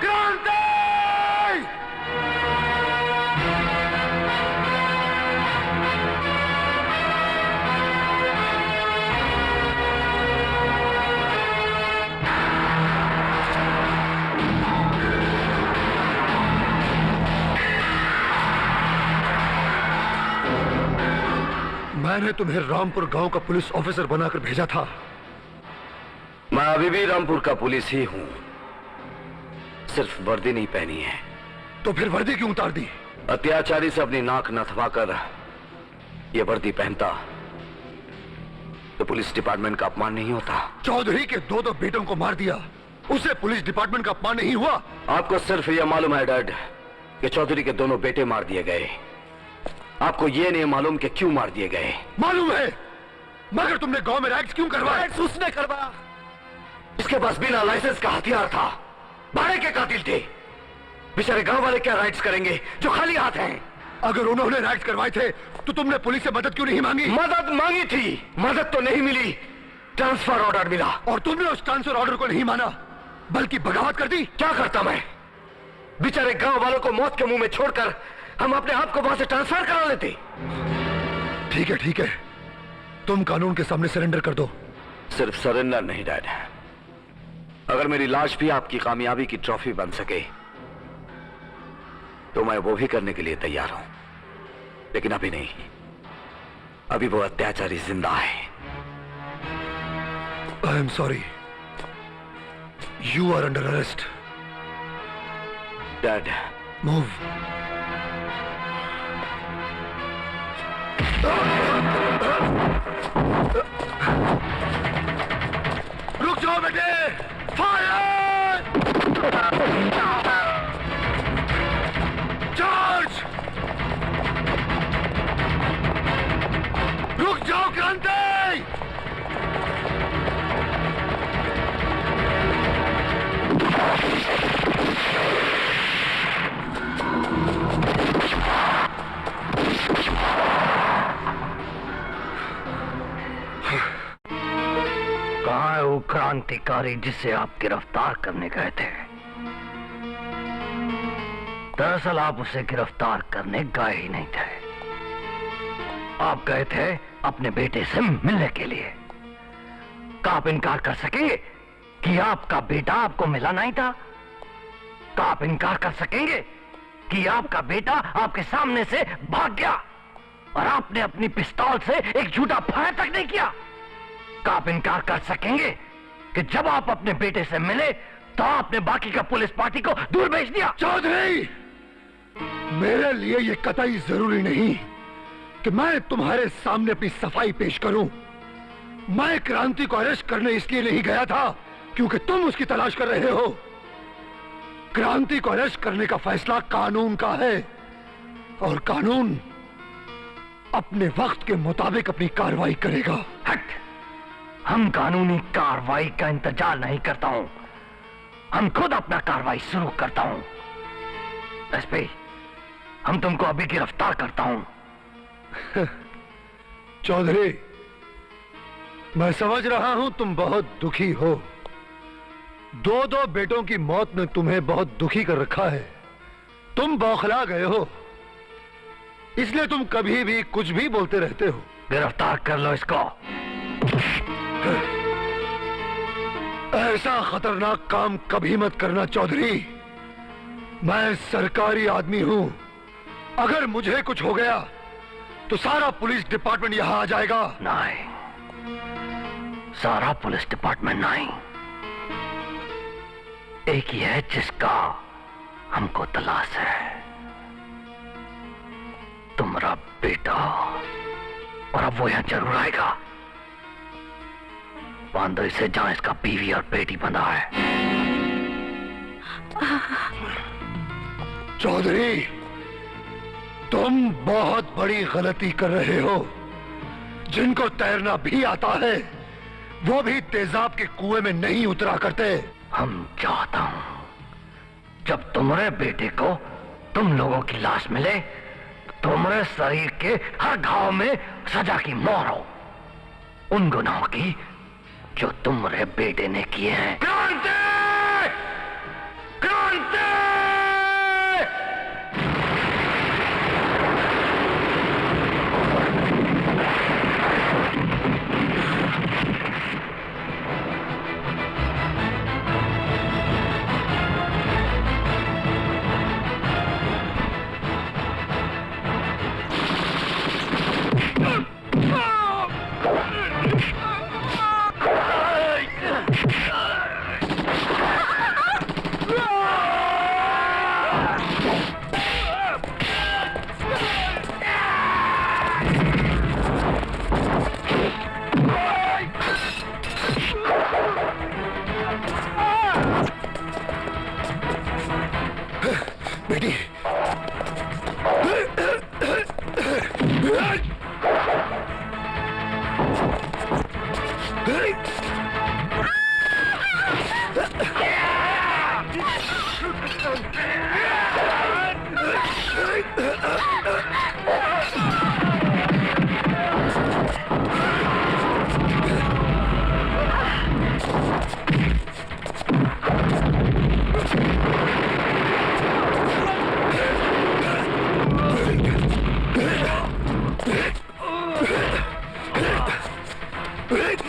क्रांति! मैंने तुम्हें रामपुर गांव का पुलिस ऑफिसर बनाकर भेजा था। मैं अभी भी रामपुर का पुलिस ही हूं, सिर्फ वर्दी नहीं पहनी है। तो फिर वर्दी क्यों उतार दी? अत्याचारी से अपनी नाक नथवाकर ये वर्दी पहनता तो पुलिस डिपार्टमेंट का अपमान नहीं होता। चौधरी के दो बेटों को मार दिया, उसे पुलिस डिपार्टमेंट का अपमान नहीं हुआ? आपको सिर्फ यह मालूम है डैड कि चौधरी के दोनों बेटे मार दिए गए। आपको यह नहीं मालूम कि क्यों मार दिए गए। मालूम है, मगर तुमने गांव में राइड्स क्यों करवाए? उसने करवाया, इसके पास बिना लाइसेंस का हथियार था। भाड़े के कातिल थे। बेचारे गांव वाले क्या राइड्स करेंगे जो खाली हाथ हैं? अगर उन्होंने राइड्स करवाए थे तो तुमने पुलिस से मदद क्यों नहीं मांगी? मदद मांगी थी, मदद तो नहीं मिली, ट्रांसफर ऑर्डर मिला। और तुमने उस ट्रांसफर ऑर्डर को नहीं माना बल्कि बगावत कर दी। क्या करता मैं? बेचारे गांव वालों को मौत के मुंह में छोड़कर हम अपने आप को वहां से ट्रांसफर करा लेते। ठीक है, तुम कानून के सामने सरेंडर कर दो। सिर्फ सरेंडर नहीं डैड, अगर मेरी लाश भी आपकी कामयाबी की ट्रॉफी बन सके तो मैं वो भी करने के लिए तैयार हूं, लेकिन अभी नहीं। अभी वो अत्याचारी जिंदा है। I am sorry, you are under arrest. Dad move. रुक जाओ बेटे, फायर! चार्ज! रुक जाओ क्रांति! कहाँ है वो क्रांतिकारी जिसे आप गिरफ्तार करने गए थे? दरअसल आप उसे गिरफ्तार करने गए ही नहीं थे। आप गए थे अपने बेटे से मिलने के लिए। क्या आप इनकार कर सकेंगे कि आपका बेटा आपको मिला नहीं था? क्या आप इनकार कर सकेंगे कि आपका बेटा आपके सामने से भाग गया और आपने अपनी पिस्तौल से एक झूठा फायर तक नहीं किया? क्या आप इनकार कर सकेंगे कि जब आप अपने बेटे से मिले तो आपने बाकी का पुलिस पार्टी को दूर भेज दिया? चौधरी, मेरे लिए यह कतई जरूरी नहीं कि मैं तुम्हारे सामने अपनी सफाई पेश करूं। मैं क्रांति को अरेस्ट करने इसलिए नहीं गया था क्योंकि तुम उसकी तलाश कर रहे हो। क्रांति को अरेस्ट करने का फैसला कानून का है और कानून अपने वक्त के मुताबिक अपनी कार्रवाई करेगा। हट! हम कानूनी कार्रवाई का इंतजार नहीं करता हूं, हम खुद अपना कार्रवाई शुरू करता हूं। एसपी, हम तुमको अभी गिरफ्तार करता हूं। चौधरी, मैं समझ रहा हूं तुम बहुत दुखी हो, दो दो बेटों की मौत ने तुम्हें बहुत दुखी कर रखा है। तुम बौखला गए हो, इसलिए तुम कभी भी कुछ भी बोलते रहते हो। गिरफ्तार कर लो इसको। ऐसा खतरनाक काम कभी मत करना चौधरी। मैं सरकारी आदमी हूं, अगर मुझे कुछ हो गया तो सारा पुलिस डिपार्टमेंट यहां आ जाएगा। नहीं, सारा पुलिस डिपार्टमेंट नहीं, एक ही है जिसका हमको तलाश है, तुम्हारा बेटा। और अब वो यहां जरूर आएगा। बांधो इसे जहां इसका बीवी और बेटी बंधा है। चौधरी, तुम बहुत बड़ी गलती कर रहे हो। जिनको तैरना भी आता है वो भी तेजाब के कुएं में नहीं उतरा करते। हम चाहता हूं जब तुम्हारे बेटे को तुम लोगों की लाश मिले, तुम्हारे शरीर के हर घाव में सजा की मोहर हो, उन गुनाहों की जो तुम्हारे बेटे ने किए हैं। क्रांति! क्रांति! बेटी,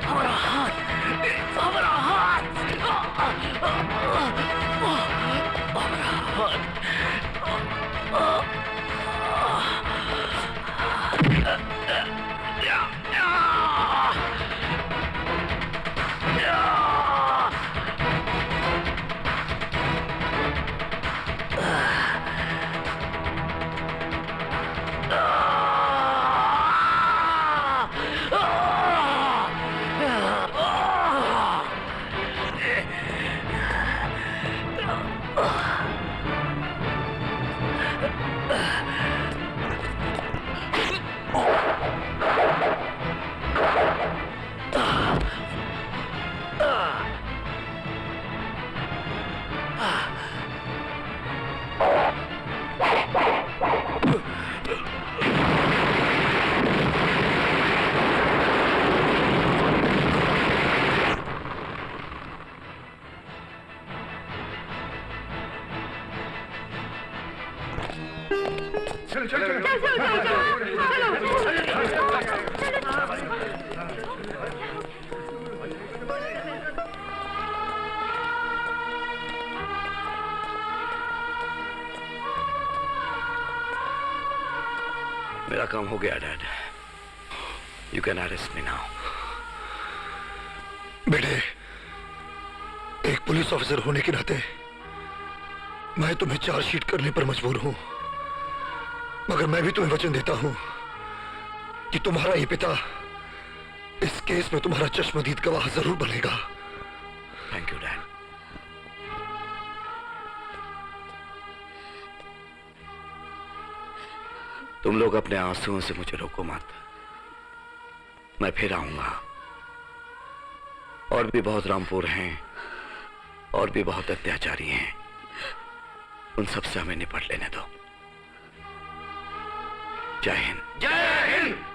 हमारा हाथ, हमारा हाथ। मेरा काम हो गया dad. You can arrest me now. बेटे, एक पुलिस ऑफिसर होने के नाते मैं तुम्हें चार्जशीट करने पर मजबूर हूं, मगर मैं भी तुम्हें वचन देता हूं कि तुम्हारा ये पिता इस केस में तुम्हारा चश्मदीद गवाह जरूर बनेगा। Thank you dad. तुम लोग अपने आंसुओं से मुझे रोको मत, मैं फिर आऊंगा। और भी बहुत रामपुर हैं और भी बहुत अत्याचारी हैं, उन सब से हमें निपट लेने दो। जय हिंद। जय हिंद।